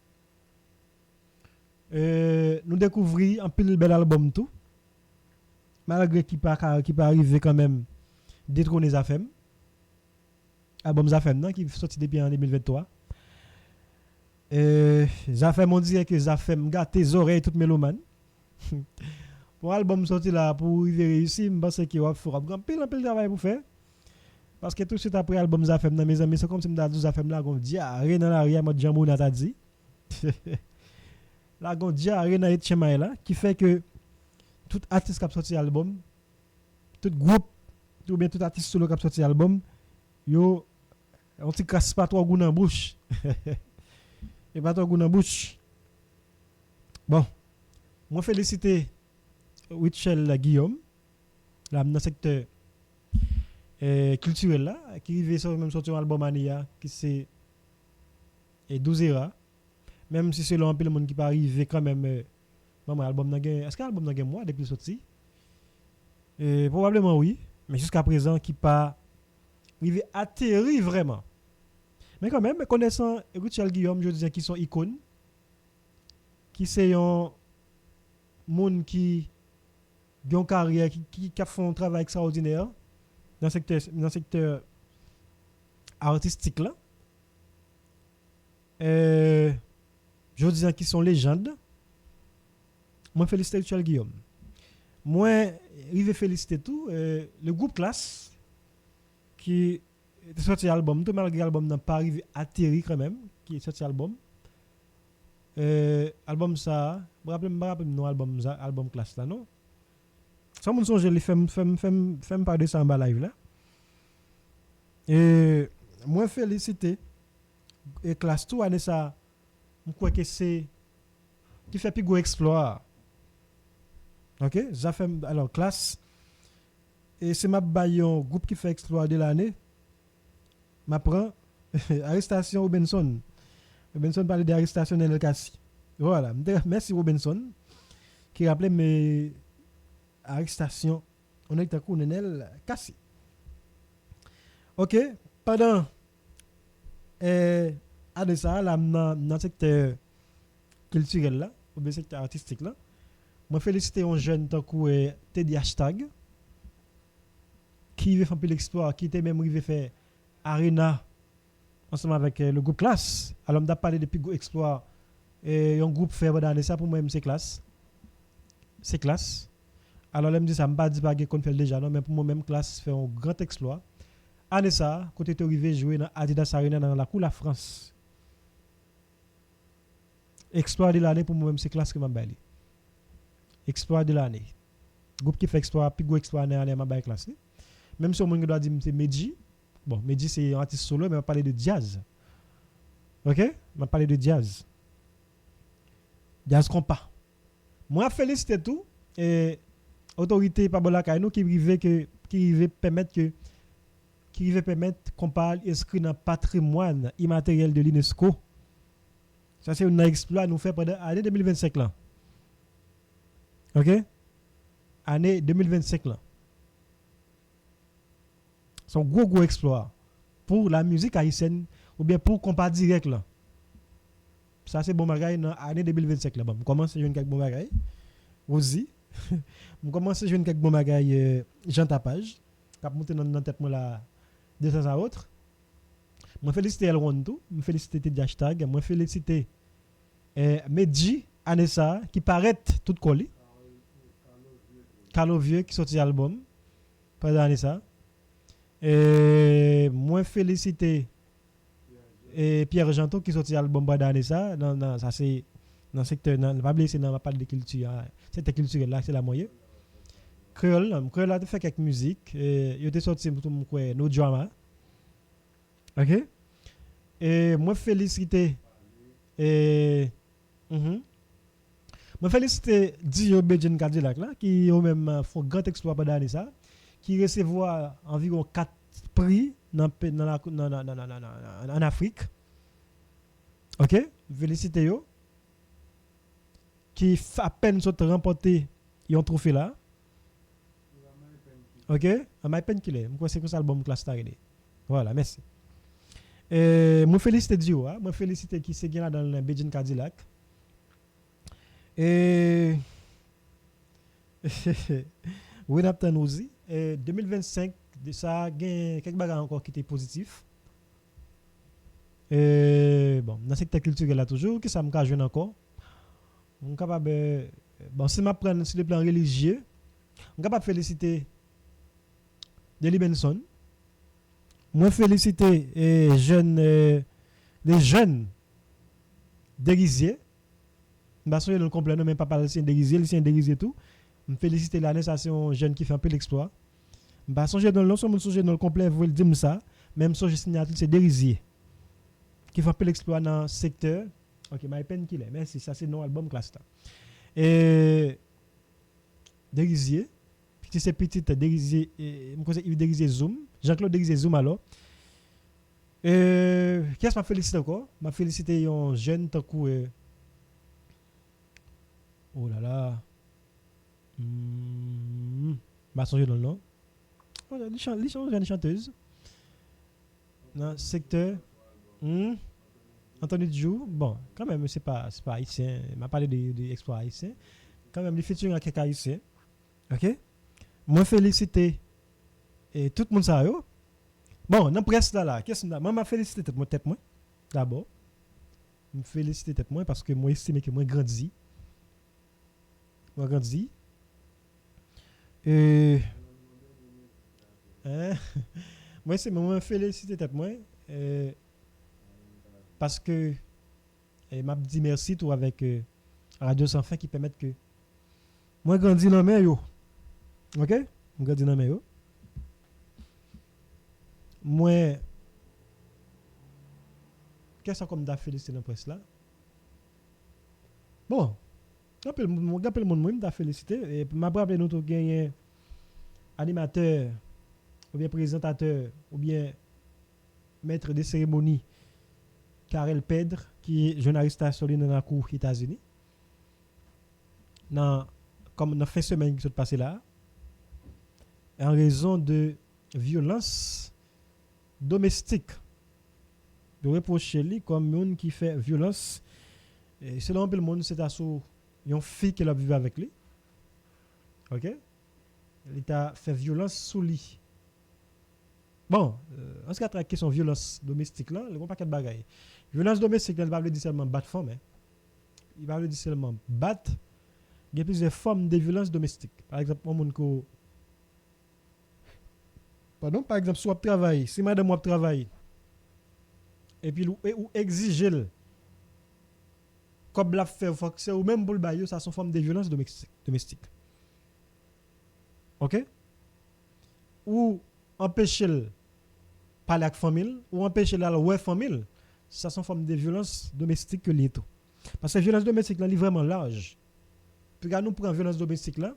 Nous découvrions un pile bel album tout. malgré qui pas arrivé quand même détrôner Zafem. Album Zafem non qui sorti depuis en 2023. Zafem on dirait que Zafem gâte tes oreilles toutes mélomanes. Pour album sorti là pour y réussir, je pense qu'il va faire un pile travail pour faire. Parce que tout de suite après l'album Zafem dans mes amis, c'est comme si je me disais Zafem là, on dit rien dans l'arrière, moi Jambo n'a pas dit. Là, on dit rien dans les là, qui fait que tout artiste qui a sorti l'album, tout groupe, ou bien tout artiste solo qui a sorti l'album, yo, on ne casse pas trop goût dans la bouche. Et pas trop goût dans la bouche. Bon, moi féliciter Wichel Guillaume, là, dans le secteur culturel là, qui arrive sur même sorti un album Ania, qui c'est 12 Era. Même si c'est un peu le monde qui peut arriver quand même, album est-ce que l'album n'a moi depuis sorti? Probablement oui, mais jusqu'à présent qui pas arrivé atterri vraiment. Mais quand même, connaissant Richard Guillaume, je disais qu'ils sont icônes, qui c'est un monde qui a une carrière, qui a fait un travail extraordinaire dans le secteur artistique là. Je disais qu'ils sont légendes. Moi, félicite Richard Guillaume. Moi, je vais féliciter tout. Le groupe Classe, qui est sorti album, tout malgré l'album n'a pas arrivé atterri quand même, qui est sorti album. Album ça, je me rappelle non album Classe là, non? Ça me songe, je fais parler de ça en live là. Et moi, féliciter et Classe tout, année ça, je crois que c'est qui fait plus gros exploit. Ok, ça fait alors Classe et c'est ma baillon groupe qui fait exploit de l'année. M'apprend arrestation Robinson. Robinson parlait d'arrestation dans le Cassi. Voilà, merci Robinson qui rappelait mes arrestations on est à colonel Cassi. Ok, pendant à ça là dans le secteur culturel là ou bien secteur artistique là. Moi féliciter un jeune tant que Teddy Hashtag qui veut faire un peu l'exploit, qui était même arrivé faire Arena ensemble avec le groupe Classe. Alors on a parlé depuis exploit et un groupe fait dans ça pour moi c'est Classe. C'est Classe. Alors là me dit ça me pas dit pas qu'on fait déjà non mais pour moi même Classe fait un grand exploit. Année ça côté est arrivé jouer dans Adidas Arena dans la cour la France. Exploit de l'année pour moi même c'est Classe que m'a baillé. Exploit de l'année. Groupe qui fait exploit, puis gros exploit l'année m'a baillé Classe. Même si on doit dire c'est Medji. Bon, Medji c'est un artiste solo mais on va parler de jazz. OK? On va parler de jazz. Jazz compas. Moi félicite tout et autorité Pabola Kaino qui veut permettre qu'on parle inscrit dans le patrimoine immatériel de l'UNESCO. Ça c'est un exploit nous fait pendant l'année 2025 là. OK? Année 2025 là. Son gros exploit pour la musique haïtienne ou bien pour compas direct là. Ça c'est bon bagay dans l'année 2025 là. Bon, je commence à jouer quelques bon bagay. Aussi. Je commence à jouer quelques bon bagay Jean Tapage qui a monté dans tête moi là de temps à autre. Moi féliciter Elron tout, moi féliciter Teddy Hashtag, moi féliciter Medji Anessa qui paraît tout collé. Carlo Vieux qui sorti album pendant l'année ça. Et moi féliciter Pierre Janto qui sorti album pendant l'année ça. Non, ça c'est dans secteur pas blessé dans parle de culture. Cette culture là c'est la moyenne. Créole a fait quelques musiques il était sorti pour quoi No Drama. OK? Et moi féliciter moi féliciter Dio Bedjen Cadillac là qui ont même font grand exploit pendant l'année ça qui recevoir environ 4 prix en Afrique. OK? Féliciter yo qui à peine sont remporté un trophée là. OK? My Pen Killer. Moi c'est comme ça album Classe Taré. Voilà, merci. Moi félicite Dio, moi félicite qui c'est là dans le Bedjen Cadillac. Et Oui, Naptan aussi. 2025, ça a gagné quelques bagages encore qui étaient positifs. Bon, dans le secteur culturel là toujours, que ça me cache encore. On est capable, bon, si je prends sur le plan religieux, on est capable de féliciter Deli Benson. Moi, féliciter les jeunes déguisés. Parce que nous comprenons même pas parler de déguisé, c'est déguisé tout. Je félicite la naissance jeune qui fait un peu l'exploit. Parce que non seulement songer dans le complet, vous le dire ça, même si je signature c'est déguisé qui fait un peu l'exploit dans le secteur. OK, ma peine qu'il est. Merci, ça c'est non album classe là. Et déguisé, petit c'est petit déguisé, je conseille déguisé Zoom, Jean-Claude déguisé Zoom alors. Qu'est-ce que m'a félicité encore? M'a félicité un jeune tant que oh là là. M'a songé dans le nom. Les jeunes chanteuses. Dans le secteur. Anthony Djou. Bon, quand même, c'est pas haïtien. Il m'a parlé des exploits haïtiens. Quand même, les featuring à quelques haïtiens. OK? Moi, féliciter et tout le monde ça yo. Bon, dans la presse là, qu'est-ce que moi m'a félicité tête moi. D'abord, me féliciter tête moi parce que moi estime que moi grandi. Moi grandi. Moi c'est moi féliciter tête moi parce que m'a dit merci tout avec Radio Sans Fin qui permettent que moi grandi dans main yo. OK? Moi grandi dans main yo. Moi qu'est-ce comme da félicité dans presse là? Bon, rappelle le monde moi m'a félicité et m'a rappelé nous tout gagné animateur ou bien présentateur ou bien maître de cérémonie Karel Pedre qui est journaliste à Solide dans la cour États-Unis. Comme dans fin semaine qui s'est passé là en raison de violence domestique. De reprocher lui comme une qui fait violence et selon le monde c'est à sous une fille qui a vécu avec lui. OK? Il a fait violence sous lui. Bon, en ce qui a trait question violence domestique là, il y a un paquet de bagailles. Violence domestique, il ne va pas dire seulement battre femme, hein. Il va pas dire seulement battre. Il y a plusieurs formes de violence domestique. Par exemple, par exemple, soit travail, si madame moi travaille et puis ou exiger comme la fait c'est ou même pour le bail, ça sont forme de violence domestique. OK? Ou empêcher parler avec famille ou empêcher la ouais famille, ça sont forme de violence domestique que tout. Parce que la violence domestique là est vraiment large. Puis quand nous prenons violence domestique là,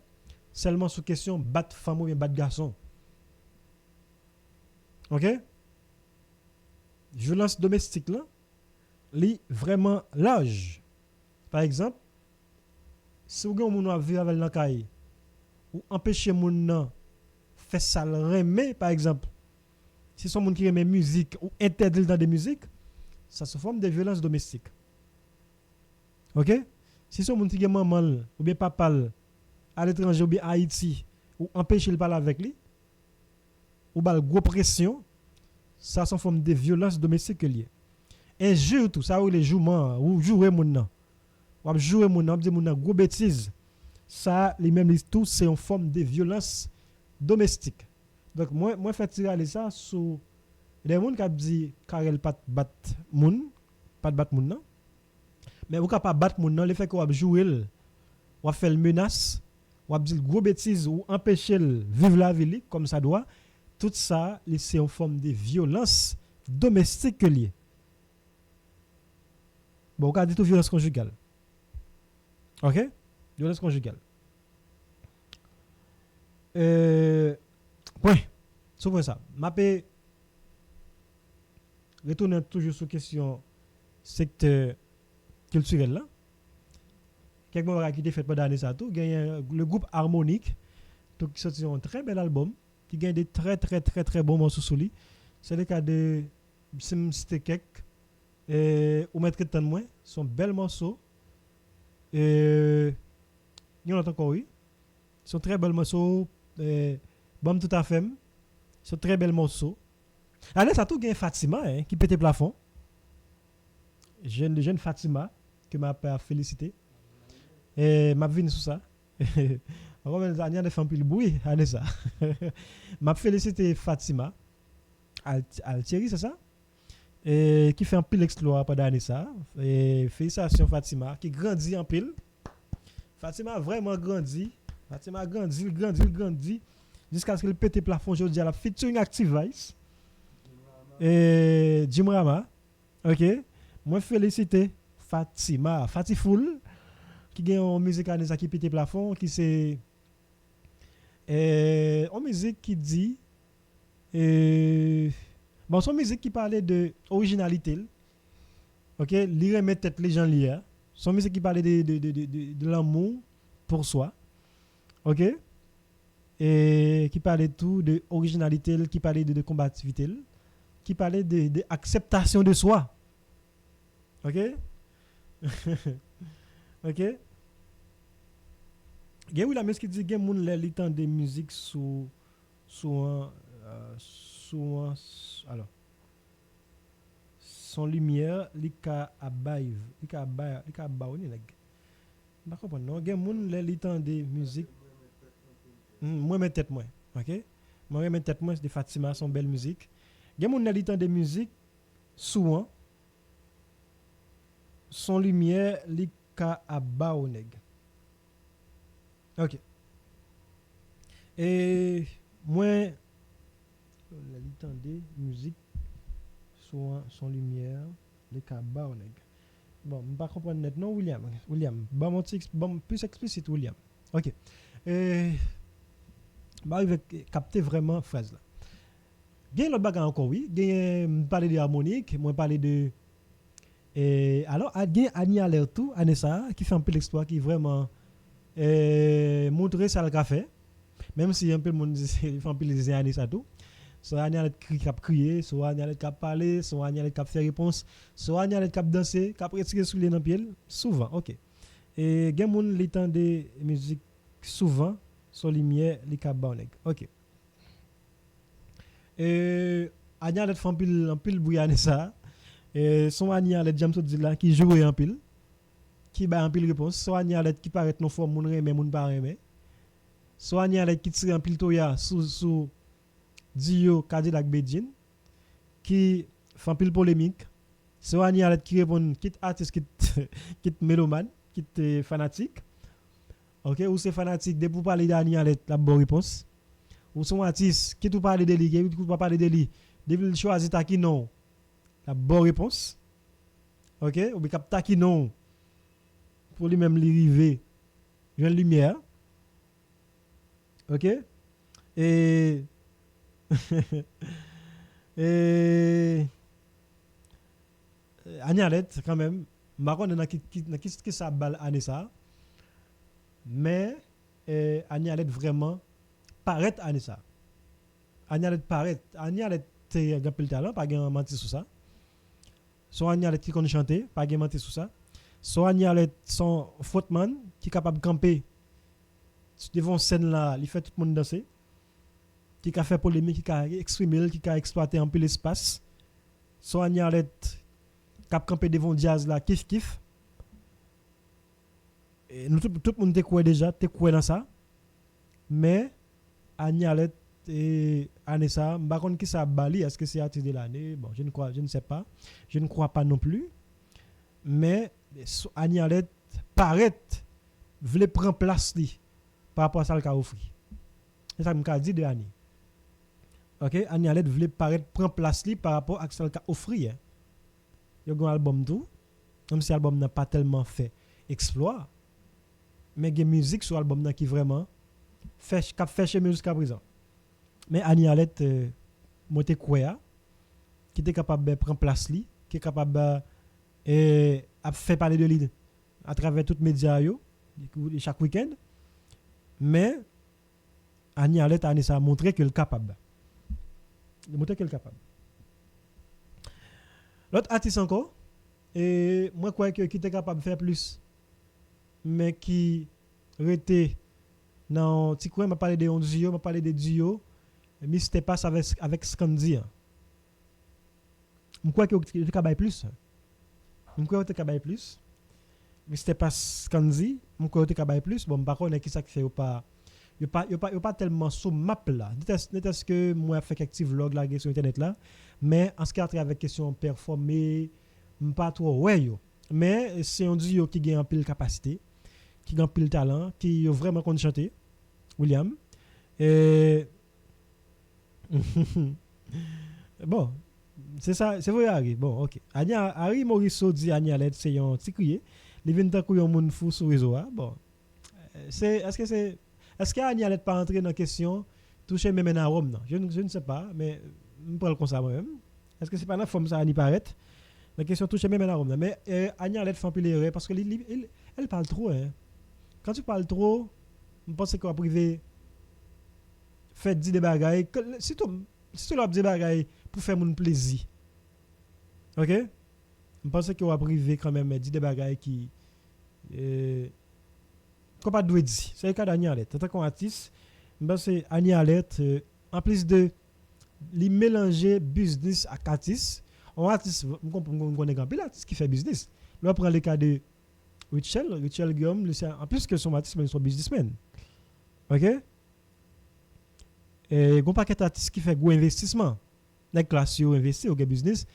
seulement sous question battre femme ou bien battre garçon. OK? Violence domestique là, est vraiment large. Par exemple, si vous avez un vivre avec l'encaille ou empêcher moun nan faire ça le remet par exemple, si son moun qui remet musique ou interdit dans des musiques, ça se forme de violence domestique. OK? Si son moun qui gen maman ou bien papa à l'étranger ou bien à Haïti ou empêcher le parler avec lui ou bal gros pression, ça se forme de violence domestique lié. Et jeu tout ça ou les jouements ou jouer moun nan. Ou jouer moun nan, dire moun nan gros bêtise. Ça les mêmes tout c'est une forme de violence domestique. Donc moi fait tirer ça sur des moun qui dit Karel pas battre moun nan. Mais ou pas battre moun nan, le fait qu'on jouer ou faire le menace, ou dire gros bêtise ou empêcher vivre la vie comme ça doit, tout ça c'est une forme de violence domestique liée. Bon, on dit tout violence conjugale. OK? Violence conjugale. Point. Sauf ça. M'a retourner toujours sur question secteur culturel là. Quelques mots qui été fait pendant l'année ça tout, gagne le groupe Harmonique qui sorti un très bel album qui gagne des très bons morceaux sous lui. C'est le cas de Simstekek ou Maître Tan moins, sont bels morceaux. Il y en a encore oui. Sont très bels morceaux bon tout à fait. C'est un très bel morceau. Allez, ça tout gagne Fatima hein, qui pète plafond. Jeune Fatima que m'a félicité. Et m'a venu sur ça. On va dire de faire un peu le bruit, allez ça. M'a félicité Fatima. Altieri, c'est ça? Et qui fait un pile exploit pendant l'année ça. Et félicitations Fatima qui grandit en pile. Fatima a vraiment grandi. Fatima a grandi jusqu'à ce qu'il pète plafond aujourd'hui à la featuring Active Vice. Et Jim Rama. OK. Moi féliciter Fatima, Fatifoul qui gagne en musique année ça qui pète plafond qui c'est en musique qui dit bon son musique qui parlait de originalité. OK, lire mettre tête les gens lire. Son musique qui parlait de l'amour pour soi. OK? Et qui parlait tout de originalité, qui parlait de combativité, qui parlait de acceptation de soi. OK? OK? Il y a la musique qui dit que moun les temps de musique sous alors son lumière li ka abaive li ka baoni nèg pas comprendre non gen moun les temps de musique moi mes tête moi OK moi mes tête moi de Fatima son belle musique gen moun les temps de musique souvent son lumière li ka abao nèg OK et moi les temps de musique son lumière les cabas on bon je pas comprendre net non William bon plus explicite William OK bah il va capter vraiment phrase là gain l'autre bagarre encore oui gain parler de harmonique moi parler de alors gain Ani Alertou Anessa qui fait un peu l'exploit qui vraiment montrer ça le café même si un peu le monde dit il fait un peu les années ça tout soit Anya cap crier soit Anya cap parler soit Anya cap faire réponse soit Anya cap danser cap retirer sous les dans pied souvent OK et gen moun li temps de musique souvent son lumière li cap ba nèg OK et Anya let font pile bouillane ça et son Anya let jam tout dit là qui joue en pile qui ba en pile réponse soit Anya let qui paraît non forme moun remet moun pas remet soit Anya let qui tire en pile toya sous Dio Cadillac Bedin qui fait pile polémique soit Anya qui répond quitte artiste quitte mélomane quitte fanatique OK ou c'est fanatique de pour parler d'Ania la bonne réponse ou son artiste qui tout parler de lui qui pas parler de lui devil choisir ta qui non la bonne réponse OK ou bien cap ta qui non pour lui même river une lumière OK et et Agnalet quand même marron dans qui ça balle année ça mais Agnalet vraiment paraît année ça Agnalet paraît Agnalet c'est un peu talent pas gain mentir sur ça soit Agnalet qui connaît chanter pas gain mentir sur ça soit Agnalet son footman qui capable camper devant scène là il fait tout le monde danser qui a fait polémique, qui a exprimé, qui a exploité un peu l'espace. Soit Agnalet cap campé devant jazz là, kiff. Et nous tout le monde te croit déjà, te croit dans ça. Mais Agnalet et Anessa, par contre qui ça bali, est-ce que c'est artiste de l'année? Bon, je ne sais pas. Je ne crois pas non plus. Mais Agnalet paraît voulait prendre place li par rapport à ça le qu'a offert. C'est ça que me dit de Annie. OK, Annie Alet voulait paraître prendre place li par rapport à ce qu'elle a offert. Il y a un album tout, même si l'album n'a pas tellement fait exploit, mais il y a musique sur l'album qui vraiment fait chez musique jusqu'à présent. Mais Annie Alet monté quoi qui était capable de prendre place li, qui est capable et a fait parler de lui à travers tous les médias chaque week-end. Mais Annie Alet a montré qu'elle est capable. L'autre artiste encore et moi crois que qui était capable de faire plus mais qui était Dans petit coin m'a parlé de duo, m'a parlé de duo, Mr. Pass avec Scandi. Je crois que tu as plus. Je crois que tu as plus. Mr. Pass Scandi, je crois que tu as plus. Bon, par contre, qui ça qui fait ou pas yo pas tellement sous map là. N'était-ce que moi fait quelques petits vlogs là sur internet là, mais en ce qui a trait avec question performer, pas trop ouais yo. Mais c'est un duo qui gagne en pile capacité, qui gagne pile talent, qui vraiment connaît chanter. William et bon, c'est ça, c'est vrai Harry. Bon, OK. Harry Morisseau dit Agnalet c'est un petit crier. Il vient tant un monde fou sur réseau. Bon, est-ce que Agnalet pas entrer dans question toucher même à Rome non? Je ne sais pas, mais je parle comme ça moi-même. Est-ce que c'est pas la forme ça ni paraître? La question touche même à Rome mais Agnalet fait un peu l'erreur parce que elle parle trop hein. Quand tu parles trop, je pense qu'on va priver fait des bagailles si tu l'as dit bagailles pour faire mon plaisir. OK? Je pense qu'on va priver quand même des bagailles qui qu'on pas doit dire. C'est le cas d'Agnalet. En tant qu'artiste, je pense que Agnalet en plus de li mélanger business avec artiste, un artiste on connaît grand pile artiste qui fait business. Là prend le cas de Richel Guillaume, en plus que son artiste mais son businessman. OK? Et gon paquet d'artistes qui fait gros investissement. Les classes yo investi au business.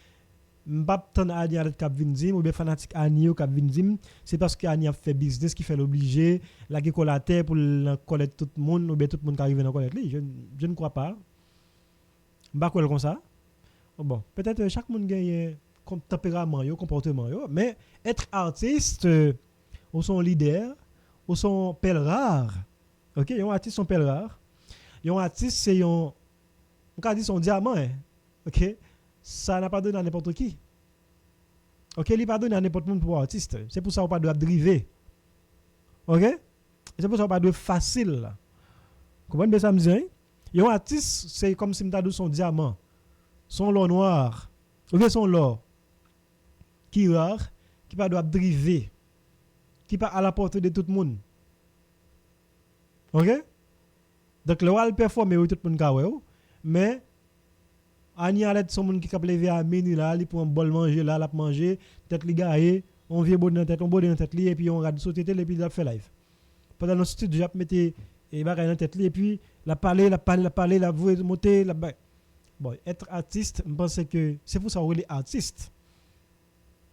M'pa tant Agnalet k'ap vinn dim ou bien fanatique Agnalet k'ap vinn dim, c'est parce que Agnalet fait business qui fait l'obligé, la ge collatère pour connaître tout le monde ou bien tout le monde qui arrive dans connaître lui. Je ne crois pas. M'pa quoi comme ça. Bon, peut-être chaque monde gagne comme tempérament yo, comportement yo, mais être artiste ou son leader, ou son pelle rare. OK, yon artiste son pelle rare. Yon artiste c'est yon on ka dit son diamant hein. OK? Ça n'a pas donné à n'importe qui. OK, il pas donné à n'importe monde pour artiste. C'est pour ça qu'on pas doit driver. OK? C'est pour ça qu'on pas doit facile. Comprenez bien ça me dit? Yon artiste c'est comme si m'ta son diamant, son l'or noir. OK, son l'or qui rare, qui pas doit driver, qui pas à la portée de tout le monde. OK? Donc le wal performer tout le monde ka wè mais Agnalet son monde qui cap lever à minuit là, il prend bol manger là, l'a manger, tête li gaé, on vient bon dans tête, on bon dans tête li et puis on rad sauter télé et puis il fait live. Pendant le studio j'ai mettre et bagay dans tête li et puis la parler, la voix monter la bon, être artiste, je pense que c'est pour ça qu'on est artiste.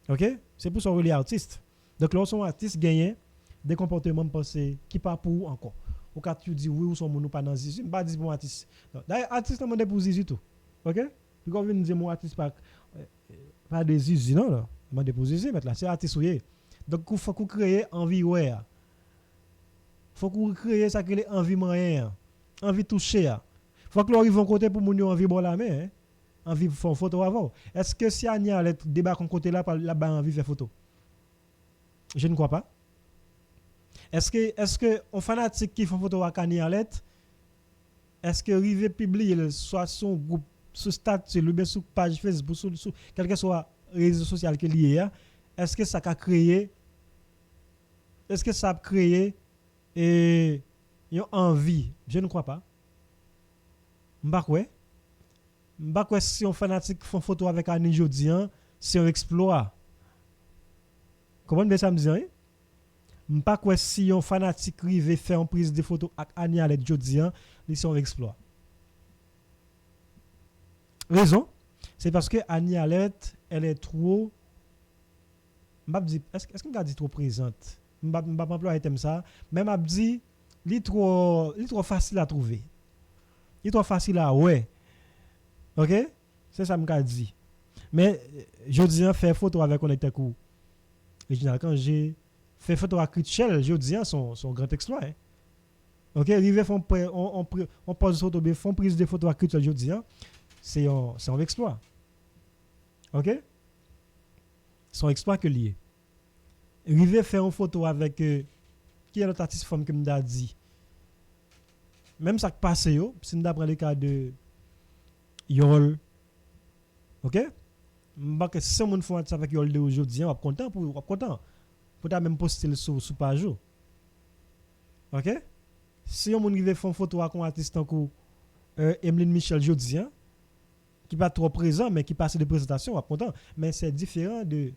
OK? C'est pour ça qu'on est artiste. Donc lorsqu'on artiste gagne des comportements pensés qui pas pour encore. Au cas tu dis oui ou son moun pas dans zizi, pas dire bon artiste. D'ailleurs artiste on demande pour zizi tout. OK? Puis quand on vient dire mon artiste pas des zizi non là. Demande pour zizi mettre là, c'est artiste oui. Donc il faut qu'on crée envie ouais. Faut qu'on crée ça que envie moyen. Envie toucher. Faut que l'arrive en côté pour moun yo envie bon la main hein. Envie faire photo avant. Est-ce que si Anya allait débarquer en côté là-bas envie faire photo? Je ne crois pas. Est-ce que on fanatique qui font photo avec Agnalet, est-ce que rive publier soit son groupe sur statut ou bien sur page Facebook sur quel que soit réseau social que lié, est-ce que ça a créé et une envie? Je ne crois pas. M'pa si on fanatique font photo avec Annie Jodian, c'est un exploit. Comment bien ça me dit? M'pa quoi si on fanatique rive faire une prise de photo avec Annie Alet Jodian, c'est un exploit. Raison, c'est parce que Annie Alet, elle est trop est-ce que m'a dit trop présente? M'pa employer thème ça, même m'a dit li trop facile à trouver. Il est trop facile à ouais. OK? C'est ça m'a dit. Mais Jodian fait photo avec connecteur coup. Original quand j'ai fait photo avec Richel, Jodian son grand exploit. Hein? OK, rive on pose photo bien font prise de photo avec Richel Jodian, c'est un exploit. OK? Son exploit que lié. Rive faire une photo avec qui est l'autre artiste femme que m'a dit. Même ça qui passe yo, si nous prend le cas de Yol. OK? M'pa que si on fait ça avec Yol de aujourd'hui, on va content pour ta même poster sur page. OK? Si on rive font photo avec un artiste tant que Emeline Michel jodi hein, qui pas trop présent mais qui passe de présentation, on content, mais c'est différent de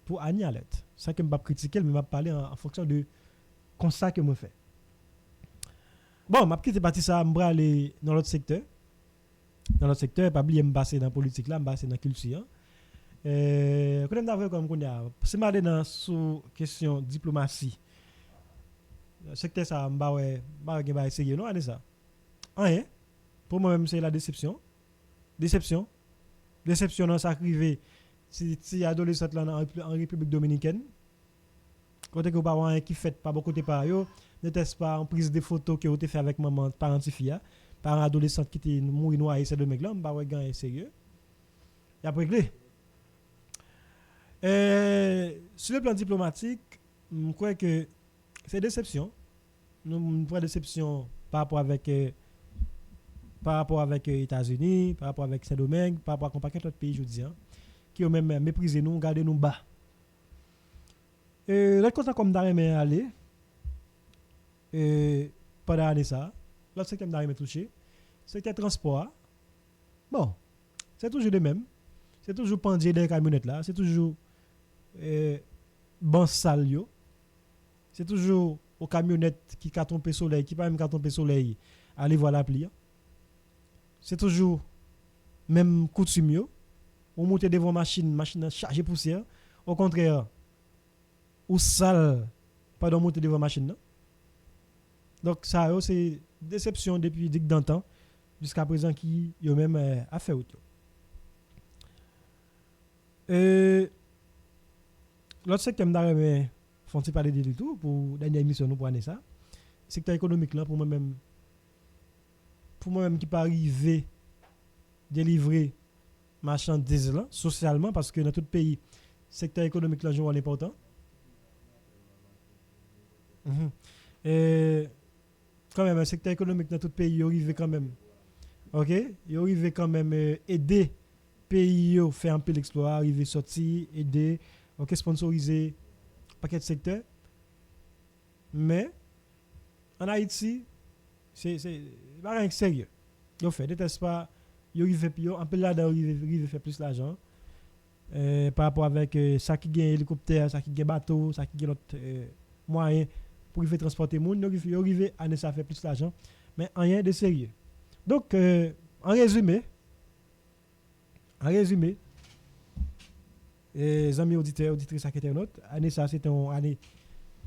pour Annie Alette. Ça que me pas critiquer mais m'a parler en fonction de constat que moi fait. Bon, m'a quitté parti ça, m'bra aller dans l'autre secteur. Dans l'autre secteur, pas oublier me passer dans politique là, me passer dans culture. Quand on a comme qu'on a, c'est m'aller dans sous question diplomatie. Secteur ça m'ba ouais, m'ba essayer non, allez ça. Rien. Pour moi même c'est la déception. Déception dans ça arrivé si adolescent là en République dominicaine. Quand que pas rien qui fait pas beaucoup de par yo, n'était-ce pas en prise de photos que vous fait avec maman parent fille, parent adolescent qui était mourir noyé ces deux mecs là, m'ba ouais gagner sérieux. Y a réglé. Sur le plan diplomatique, je crois que c'est déception. Nous avons déception par rapport avec les États-Unis, par rapport avec Saint-Domingue, par rapport à un paquet d'autres pays, je dis, qui ont même méprisé nous, gardé nous bas. L'autre côté comme d'arrêt aller, pendant l'année ça, l'autre secteur d'arrêt touché, c'est le transport. Bon, c'est toujours le même. C'est toujours pendier des camionnettes là, c'est toujours bon sale yo. C'est toujours aux camionnettes qui carton soleil, qui pas même carton soleil, aller voir l'appli. C'est toujours même coutume yo. On monte devant machine chargée poussière. Au contraire, ou sale pas de monter devant machine non. Donc ça c'est déception depuis dick d'antan jusqu'à présent qui yo même a fait autre. L'autre secteur que je vais parler de tout pour la dernière émission nous pour année ça. Secteur économique là pour moi-même qui pas arriver délivrer marchandises là socialement parce que dans tout pays secteur économique là joue un rôle important. Quand même un secteur économique dans tout pays il arrive quand même. OK, il arrive quand même aider pays yo fait un peu l'exploit arriver sortir aider OK sponsoriser paquet de secteurs mais en Haïti c'est pas rien sérieux yo fait déteste pas yo arrive un peu là arrive fait plus l'argent par rapport avec ça qui gagne hélicoptère ça qui gagne bateau ça qui gagne l'autre moyen pour faire transporter monde yo arrive à ça fait plus l'argent mais rien de sérieux donc en résumé les amis auditeurs, auditrices et internautes, année ça c'était une année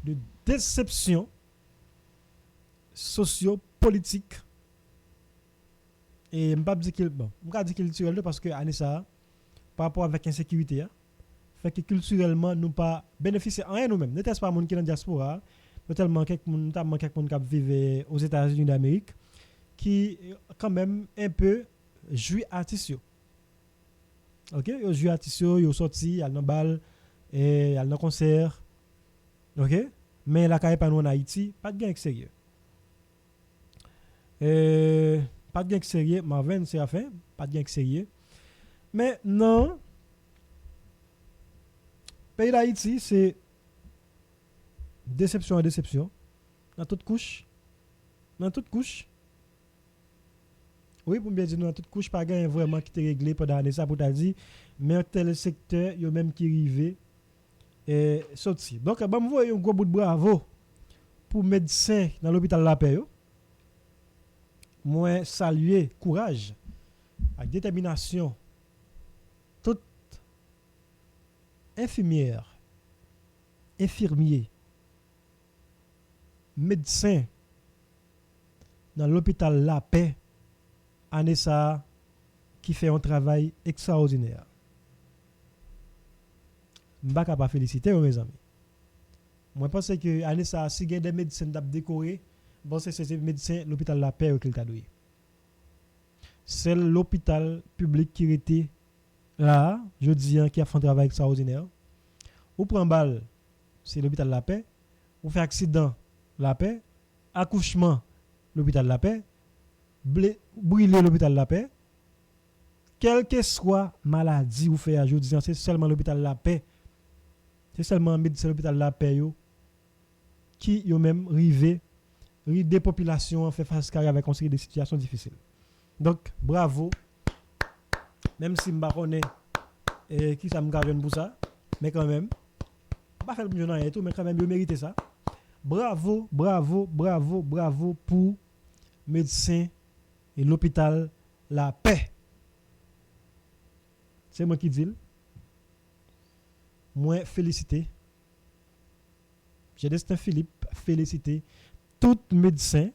de déception socio-politique et m'pas dire qu'il bon, m'pas dire culturel parce que année ça par rapport avec insécurité fait que culturellement nous pas bénéficier rien nous-mêmes. N'était-ce pas monde qui dans diaspora, notamment quelques monde qui vivent aux États-Unis d'Amérique qui quand même un peu jouit artiste. OK, yo joué artiste yo sorti al nan bal et al nan concert. OK, mais la caille pas nous en Haïti, pas de gain sérieux. Pas de gain sérieux, Marvin c'est à fin, pas de gain sérieux. Mais non pays d'Haïti c'est déception dans toute couche. Oui, pour bien dire, nous, toute couche, pas gain vraiment qui est réglé pendant l'année, ça pour t'a dit, mais tel secteur, il y a même qui arrivé et sorti. Donc, je vous un gros bout de bravo pour médecins dans l'hôpital La Paix. Moi, saluer courage, avec détermination, toute infirmière, infirmier, médecin dans l'hôpital La Paix. Anessa qui fait un travail extraordinaire. Je ne peux pas féliciter mes amis. Moi, je pense que Anessa, si il y a des médecins qui ont décoré, bon, c'est ces médecins, l'hôpital La Paix qui l'a donné. C'est l'hôpital public qui était là, je dis, qui a fait un travail extraordinaire. Ou prend balle, c'est l'hôpital La Paix. Ou fait accident, La Paix. Accouchement, l'hôpital La Paix. Brûler l'hôpital La Paix. Quelle que soit maladie ou fait à jour, c'est seulement l'hôpital La Paix. C'est seulement médecin l'hôpital La Paix qui yo même rivé des populations fait face avec une série de situations difficiles. Donc, bravo. Même si je ne connais pas qui ça me garde pour ça, mais quand même, pas faire le mieux et tout, mais quand même, je mérite ça. Bravo, bravo, bravo, bravo pour médecins et l'hôpital La Paix. C'est moi qui dis. Moi, félicité. J'ai Destin Philippe, félicité tout médecin,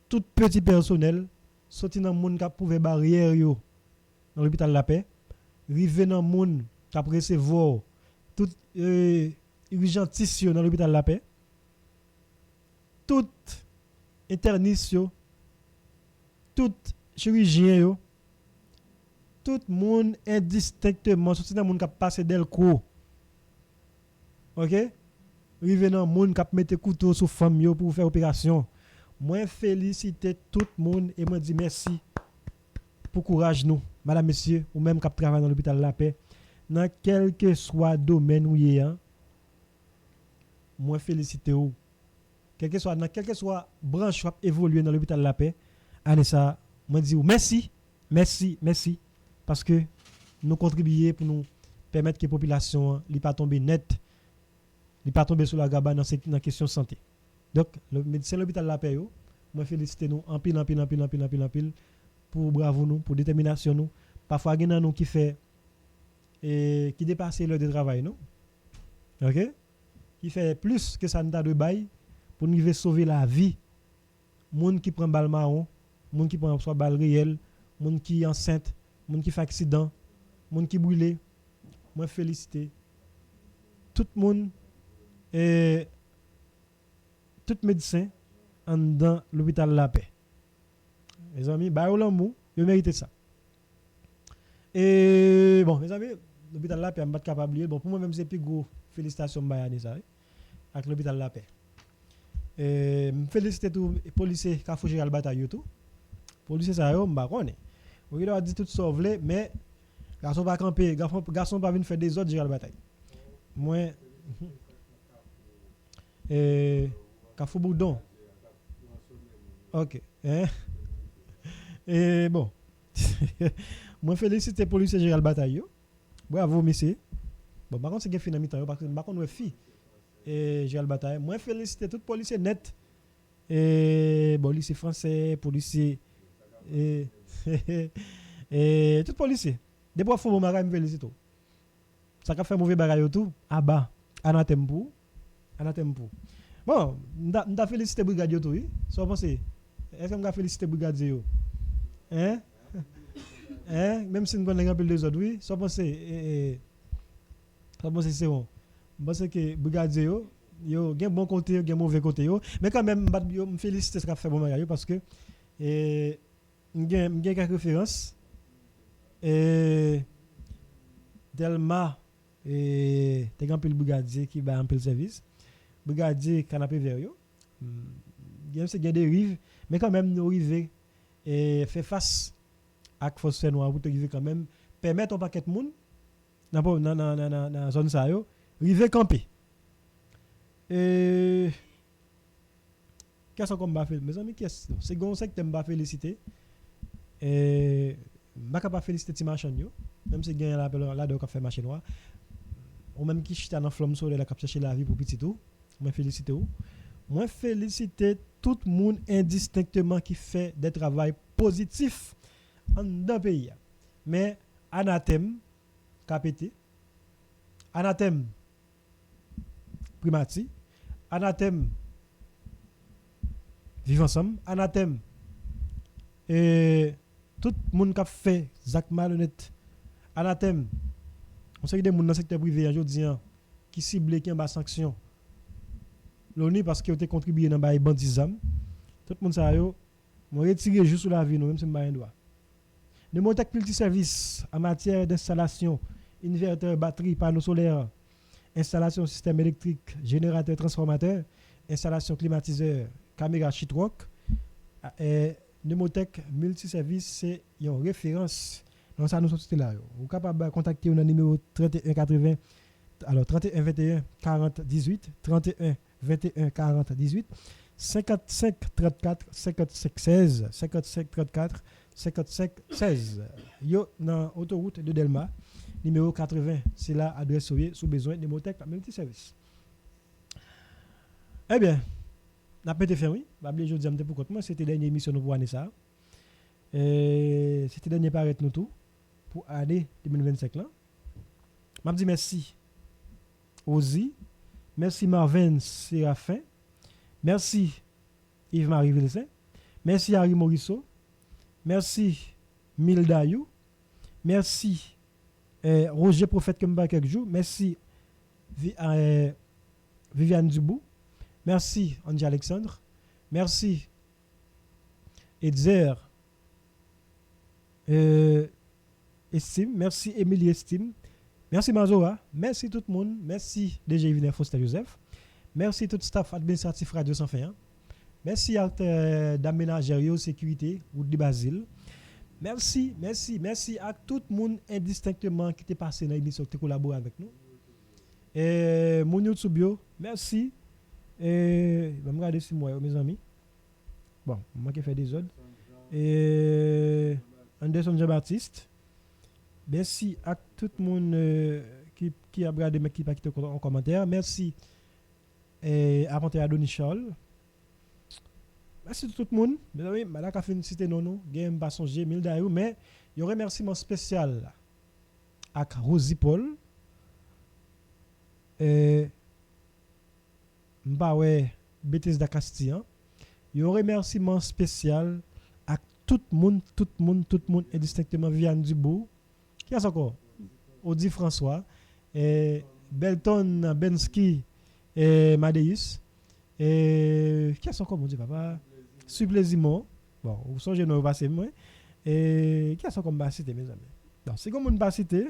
tout petit personnel, sorti dans le monde qui a prouvé barrière yo dans l'hôpital La Paix, rivé dans le monde qui a recevoir tout urgentiste dans l'hôpital La Paix, tout interniste yo, tout chirurgien yo, tout le monde indistinctement sorti dans le monde qui a passé Delco. OK? Rive dans monde qui mette couteau sous femme yo pour faire opération. Moi féliciter tout le monde et moi dis merci pour courage nous, madame messieurs, ou même qui travaille dans l'hôpital La Paix, dans quel que soit domaine où y est. Moi féliciter ou quel que soit branche qui évoluer dans l'hôpital La Paix, allez ça, moi dis merci, merci, merci parce que nous contribuer pour nous permettre que la population ne pas tomber net. Il pas tomber sur la gabane dans la question de santé. Donc, le médecin de l'hôpital La Paix, moi félicite nous en pile pour bravo nous, pour détermination nous. Parfois, il y a nous qui fait qui dépasse l'heure de travail, non? OK? Qui fait plus que ça n'a de bail pour nous sauver la vie. Monde qui prend balle marron, monde qui prend soit balle réelle, monde qui est enceinte, monde qui fait accident, monde qui brûlé. Moi félicite tout le monde. Et tout médecin dans l'hôpital La Paix. Mes amis, bah l'amour, je mérite ça. Et bon, mes amis, l'hôpital La Paix, je ne suis pas capable de. Bon, pour moi même c'est plus gros félicitations à ça avec l'hôpital La Paix. Et je félicite tous les policiers qui ont fait la bataille tout. Policiers ça yo, m'ba connait. On doit dire tout ça vle, mais garçon pas camper, garçon pas venir faire des autres gérer la bataille. Moi Kafou Boudon. OK. Et bon. Moi félicite les policiers général bataille. Bravo monsieur. Bon par contre c'est que fin mi-temps parce que par contre ouais fille et général bataille. Moi félicite tout policier net. Et bon lycée français, policier et tout policier. Des fois faut mon me félicite tout. Ça qu'a fait mauvais bagaille tout. Ah bah, anathème pour. Bon, m'ta félicité brigadier tout, oui. So pensez, est-ce que m'ta félicité brigadier yo? Même si nous connaissons un peu les autres, oui. So pensez c'est bon. Parce que brigadier yo gen bon côté, gen mauvais côté yo, mais quand même yo me féliciter ça qu'a fait bon bagaille parce que m'gen quelques références Delma et t'es un peu le brigadier qui va un peu le service. Brigadier canapé vert yo. C'est des dérives, mais quand même nous arriver et faire face à force noire pour te arriver quand même permettre au paquet de monde dans zone ça yo arriver camper. Et qu'est-ce qu'on va faire mes amis c'est gon ça que t'aime pas féliciter et m'a capable féliciter ti machin yo même si gagne là de fait machin noir ou même qui chita dans flamme solaire la cap chercher la vie pour petit tout. Moi félicite ou. Moi félicite tout le monde indistinctement qui fait des travail positifs dans le pays. Mais anathème capité, anathème primati, anathème vivre ensemble, anathème et tout le monde qui fait actes malhonnêtes, anathème on sait que des gens dans le secteur privé aujourd'hui qui ciblent qui en bas sanction. L'ONU parce que ont contribué dans bail bandisme. Tout le monde ça yo, moi retirer juste sur la vie nous même si m'ba droit. Nemotech multiservice en matière d'installation, inverteur, batterie, panneaux solaires, installation système électrique, générateur transformateur, installation climatiseur, caméra sheetrock. Nemotech multiservice c'est une référence. Donc ça nous sommes là. Vous capable de contacter au numéro 31 80 alors 31 21 40 18 31 21 40 18 55 34 55 16 55 34 55 16. Yo dans autoroute de Delma numéro 80, c'est là adresse sous besoin de Motec multi-service. Eh bien, n'a pas été fait oui, pas oublier je dis pour compte moi c'était dernière émission nous pour année ça. C'était dernier paraître nous tout pour année 2025 là. M'a dit merci Ozi, merci Marvin Séraphin, merci Yves-Marie Villecin, merci Harry Morisseau, merci Mildayou, merci Roger Prophète Kemba quelques jours, merci Viviane Dubou, merci Angie Alexandre, merci Edzer Estime, merci Émilie Estime, merci Mazora, merci tout le monde, merci DG Yvonne Foster Joseph, merci tout le staff administratif Radio 101, merci à d'aménagerie sécurité ou de Basile. Merci à tout le monde indistinctement qui est passé dans l'émission qui a collaboré avec nous. Mounio Tsubio, merci. Je vais me regarder si moi, mes amis. Bon, moi qui fais des ordres. Anderson Jean-Baptiste. Merci à tout le monde qui a regardé mais qui n'a pas quitté en commentaire. Merci à Ponte Adonis Charles. Merci tout le monde. Mes amis, madame a fait une cité non, game pas songer 1000 d'ailleurs, mais il y a un remerciement spécial à Rosie Paul. Mbawe Bethesda Castillon. Il y a un remerciement spécial à tout le monde, indistinctement Viviane Dubourg. Qui a encore? Audi François, Belton Bensky et Madeus. Qui a encore, mon Dieu, papa? Supplésiment. Bon, vous songez nous passer moi. Qui a encore comme cité, mes amis? Donc, c'est comme on va citer.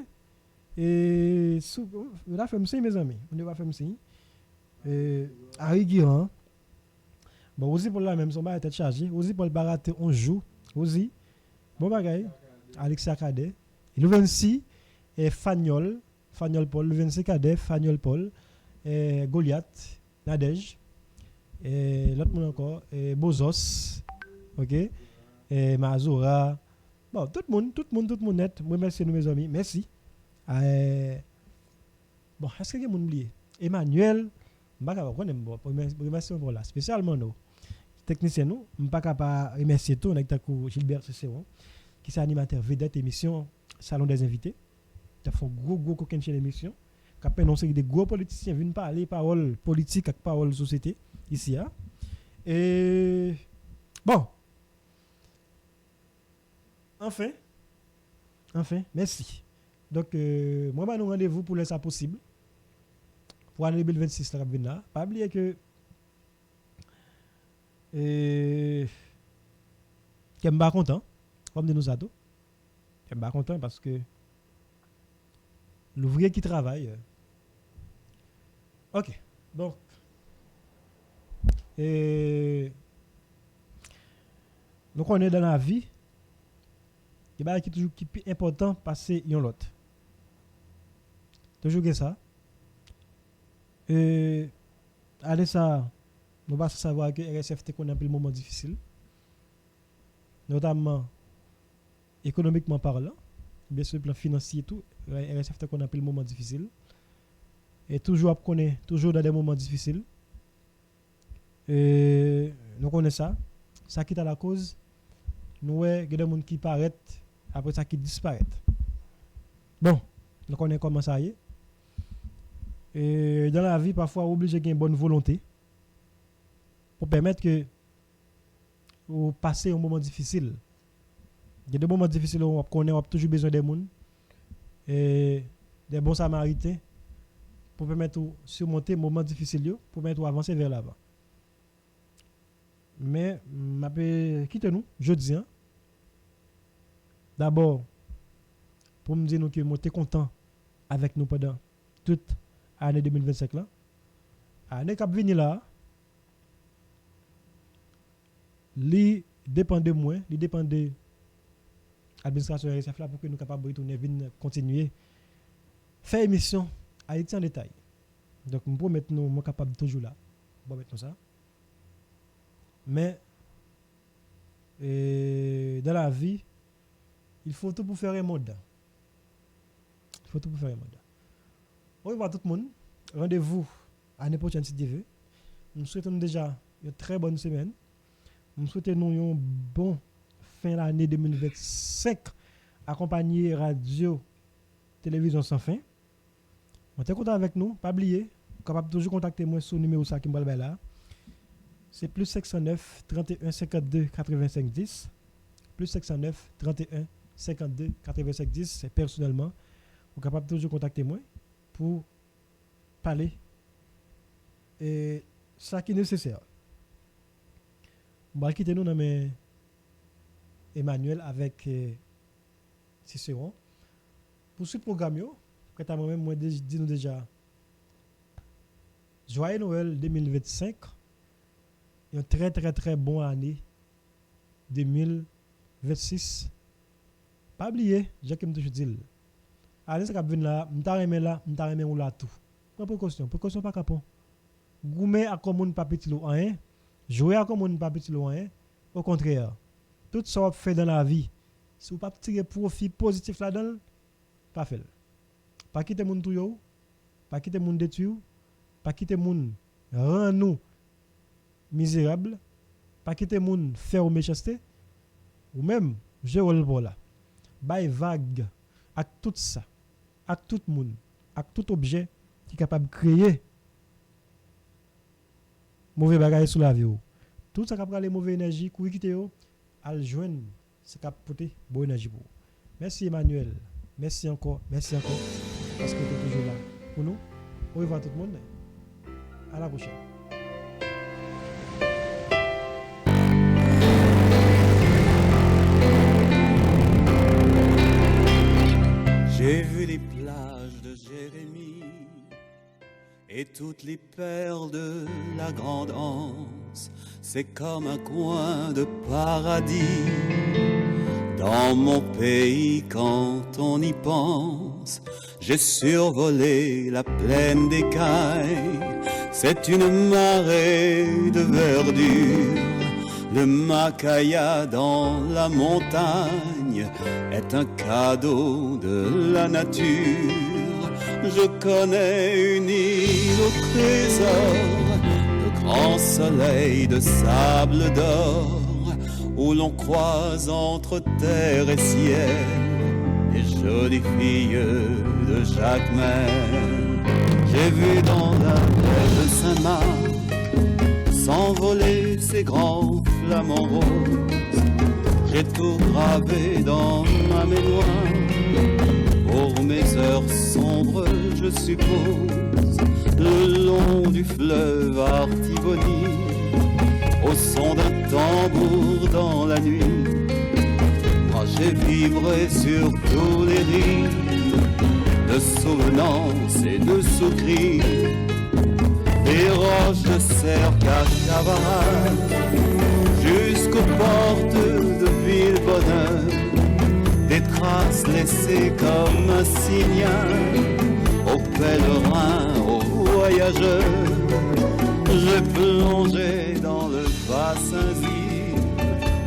On a fait mes amis. On va faire signe. Harry Guiran. Bon, aussi pour la même, son bar était chargé. Aussi pour le barater, on joue. Aussi. Bon bagaille. Alexia Cadet. Le 26, Fagnol Paul. Le 26 Cadet, Fagnol Paul. Goliath. Nadège. L'autre monde encore. Bozos. Ok. Mazora. Bon, tout le monde net. Moi, merci nous, mes amis. Merci. Bon, est-ce que vous oublié? Emmanuel. Je ne sais pas remercier pour là. Spécialement nous. Technicien nous. Je ne sais pas remercier tout. On a Gilbert Cicéron, qui est animateur vedette émission Salon des invités. Il a fait un gros coquin chez l'émission. Qui a annoncé que des gros politiciens viennent parler paroles politiques avec paroles société ici. Hein? Et bon. Enfin, merci. Donc, moi, je vous rendez-vous pour laisser ça possible. Pour l'année 2026, là, pas oublier que je suis pas content, comme de nous ados. Je suis pas content parce que l'ouvrier qui travaille. Ok, donc, donc on est dans la vie. Il y a qui toujours qui est important passer yon l'autre. Toujours que ça. Allez ça, nous va savoir que RSF te connaît un moment difficile. Notamment économiquement parlant, bien sûr le plan financier et tout, RSF te connaît un moment difficile. Et toujours connaît toujours dans des moments difficiles. Nous connaissons ça. Ça qui est à la cause. Nous avons des gens qui paraissent après ça qui disparaissent. Bon, nous connaissons comment ça y est. Et dans la vie, parfois, on est obligé d'avoir une bonne volonté pour permettre que vous passez un moment difficile. Il y a des moments difficiles où on a toujours besoin des gens et des bons samaritains pour permettre de surmonter les moments difficiles, pour permettre d'avancer vers l'avant. Mais, quittez-nous, jeudi. Hein? D'abord, pour me dire que je suis content avec nous pendant toute l'année 2025. L'année qui vient là, il dépend de moi, il dépend de l'administration RSF là pour que nous soyons capables de retourner, continuer faire émission Haïti en détail. Donc, je promets que nous sommes capables de toujours là. Bon, maintenant ça. Mais dans la vie, il faut tout pour faire un monde. Il faut tout pour faire un monde. Au revoir tout le monde. Rendez-vous à l'année prochaine si Dieu veut. Nous souhaitons déjà une très bonne semaine. Nous souhaitons une bonne fin d'année 2025 accompagné radio, télévision sans fin. On est content avec nous. Pas oublier, capable toujours contacter moi sur le numéro ça qui me là. C'est plus 509 31 52 85 10. Plus 509 31 52 85 10. C'est personnellement. Vous êtes capable toujours contacter moi pour parler et ça qui est nécessaire. On va quitter nous dans Emmanuel avec Cicéron. Pour ce programme, quand moi-même, moi dis nous déjà Joyeux Noël 2025. Une très très très bonne année 2026. Pas oublier, j'ai comme toujours dit. Allez, ça va venir là, m'ta remet là, m'ta remet ou là tout. Prends précaution pas capon. Goumer à comme pas petit lo rien, jouer à comme pas petit lo rien. Au contraire, tout ça qu'on fait dans la vie, si vous pas tirer profit positif là-dedans, pas fait. Pas quitter moun tout yo, pas quitter moun détruire, pas quitter moun rend nous misérable, pas quitter moun faire ou méchanceté, ou même jouer le rôle là. Bay vague à tout ça, à tout monde, à tout objet qui est capable de créer mauvais bagages sur la vie. Tout ça qui a les mauvaises énergies, qui quitte yo, al joindre, c'est cap porter bonne énergie pour. Merci Emmanuel. Merci encore parce que tu es toujours là pour nous. Au revoir tout le monde. À la prochaine. J'ai vu les plages de Jérémie et toutes les perles de la grande Anse. C'est comme un coin de paradis dans mon pays quand on y pense. J'ai survolé la plaine d'écailles, c'est une marée de verdure. Le Macaya dans la montagne est un cadeau de la nature. Je connais une île au trésor, de grands soleils de sable d'or, où l'on croise entre terre et ciel les jolies filles de Jacmel. J'ai vu dans la baie de Saint-Marc s'envoler ces grands flamants roses. J'ai tout gravé dans ma mémoire pour mes heures sombres, je suppose, le long du fleuve Artibonite, au son d'un tambour dans la nuit. Moi j'ai vibré sur tous les rives de souvenance et de sous-cris, des roches de Cerca-Cavara jusqu'aux portes de Villebonheur, des traces laissées comme un signal aux pèlerins, aux voyageurs. J'ai plongé dans le bassin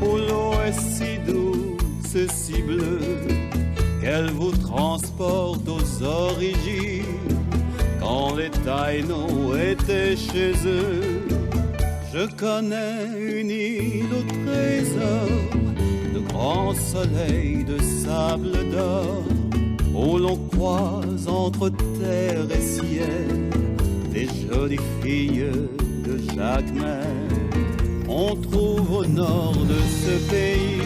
où l'eau est si douce et si bleue qu'elle vous transporte aux origines quand les Taïnos étaient chez eux. Je connais une île au trésor, de grands soleils de sable d'or, où l'on croise entre terre et ciel les jolies filles de Jacmel. On trouve au nord de ce pays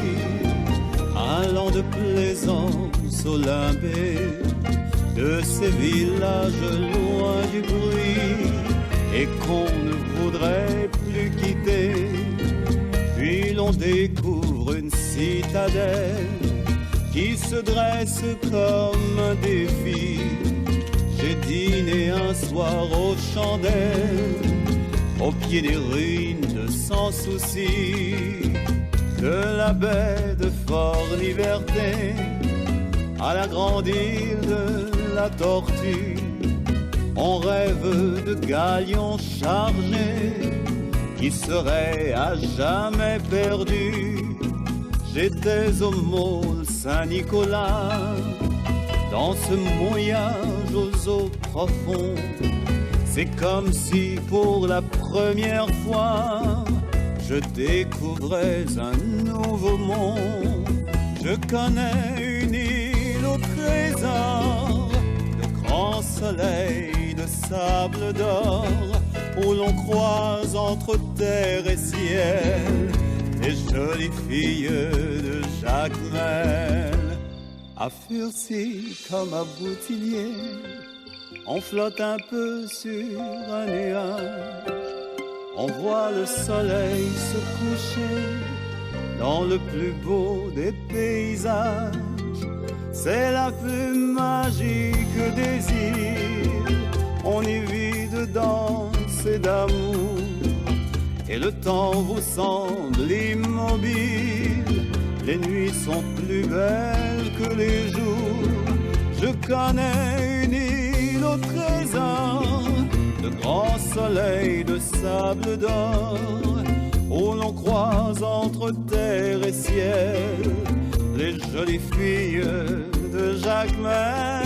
un land de plaisance olympique, de ces villages loin du bruit et qu'on ne voudrait plus quitter. Puis l'on découvre une citadelle qui se dresse comme un défi. J'ai dîné un soir aux chandelles, au pied des ruines sans souci, de la baie de Fort-Liberté à la grande île de la Tortue. On rêve de galions chargés qui serait à jamais perdu. J'étais au môle Saint-Nicolas, dans ce mouillage aux eaux profondes. C'est comme si pour la première fois je découvrais un nouveau monde. Je connais une île au trésor, de grands soleils, de sable d'or, où l'on croise entre terre et ciel les jolies filles de Jacmel. À Furcy comme à Boutillier, on flotte un peu sur un nuage. On voit le soleil se coucher dans le plus beau des paysages. C'est la plus magique des îles. On y vit de danse et d'amour, et le temps vous semble immobile. Les nuits sont plus belles que les jours. Je connais une île au trésor, de grands soleils, de sable d'or, où l'on croise entre terre et ciel les jolies filles de Jacmel.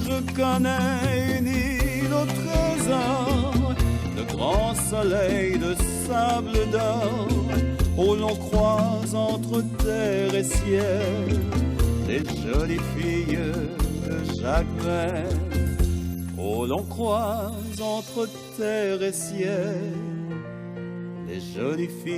Je connais une île au trésor, de grands soleils, de sable d'or, où l'on croise entre terre et ciel les jolies filles de Jacmel. Où l'on croise entre terre et ciel les jolies filles.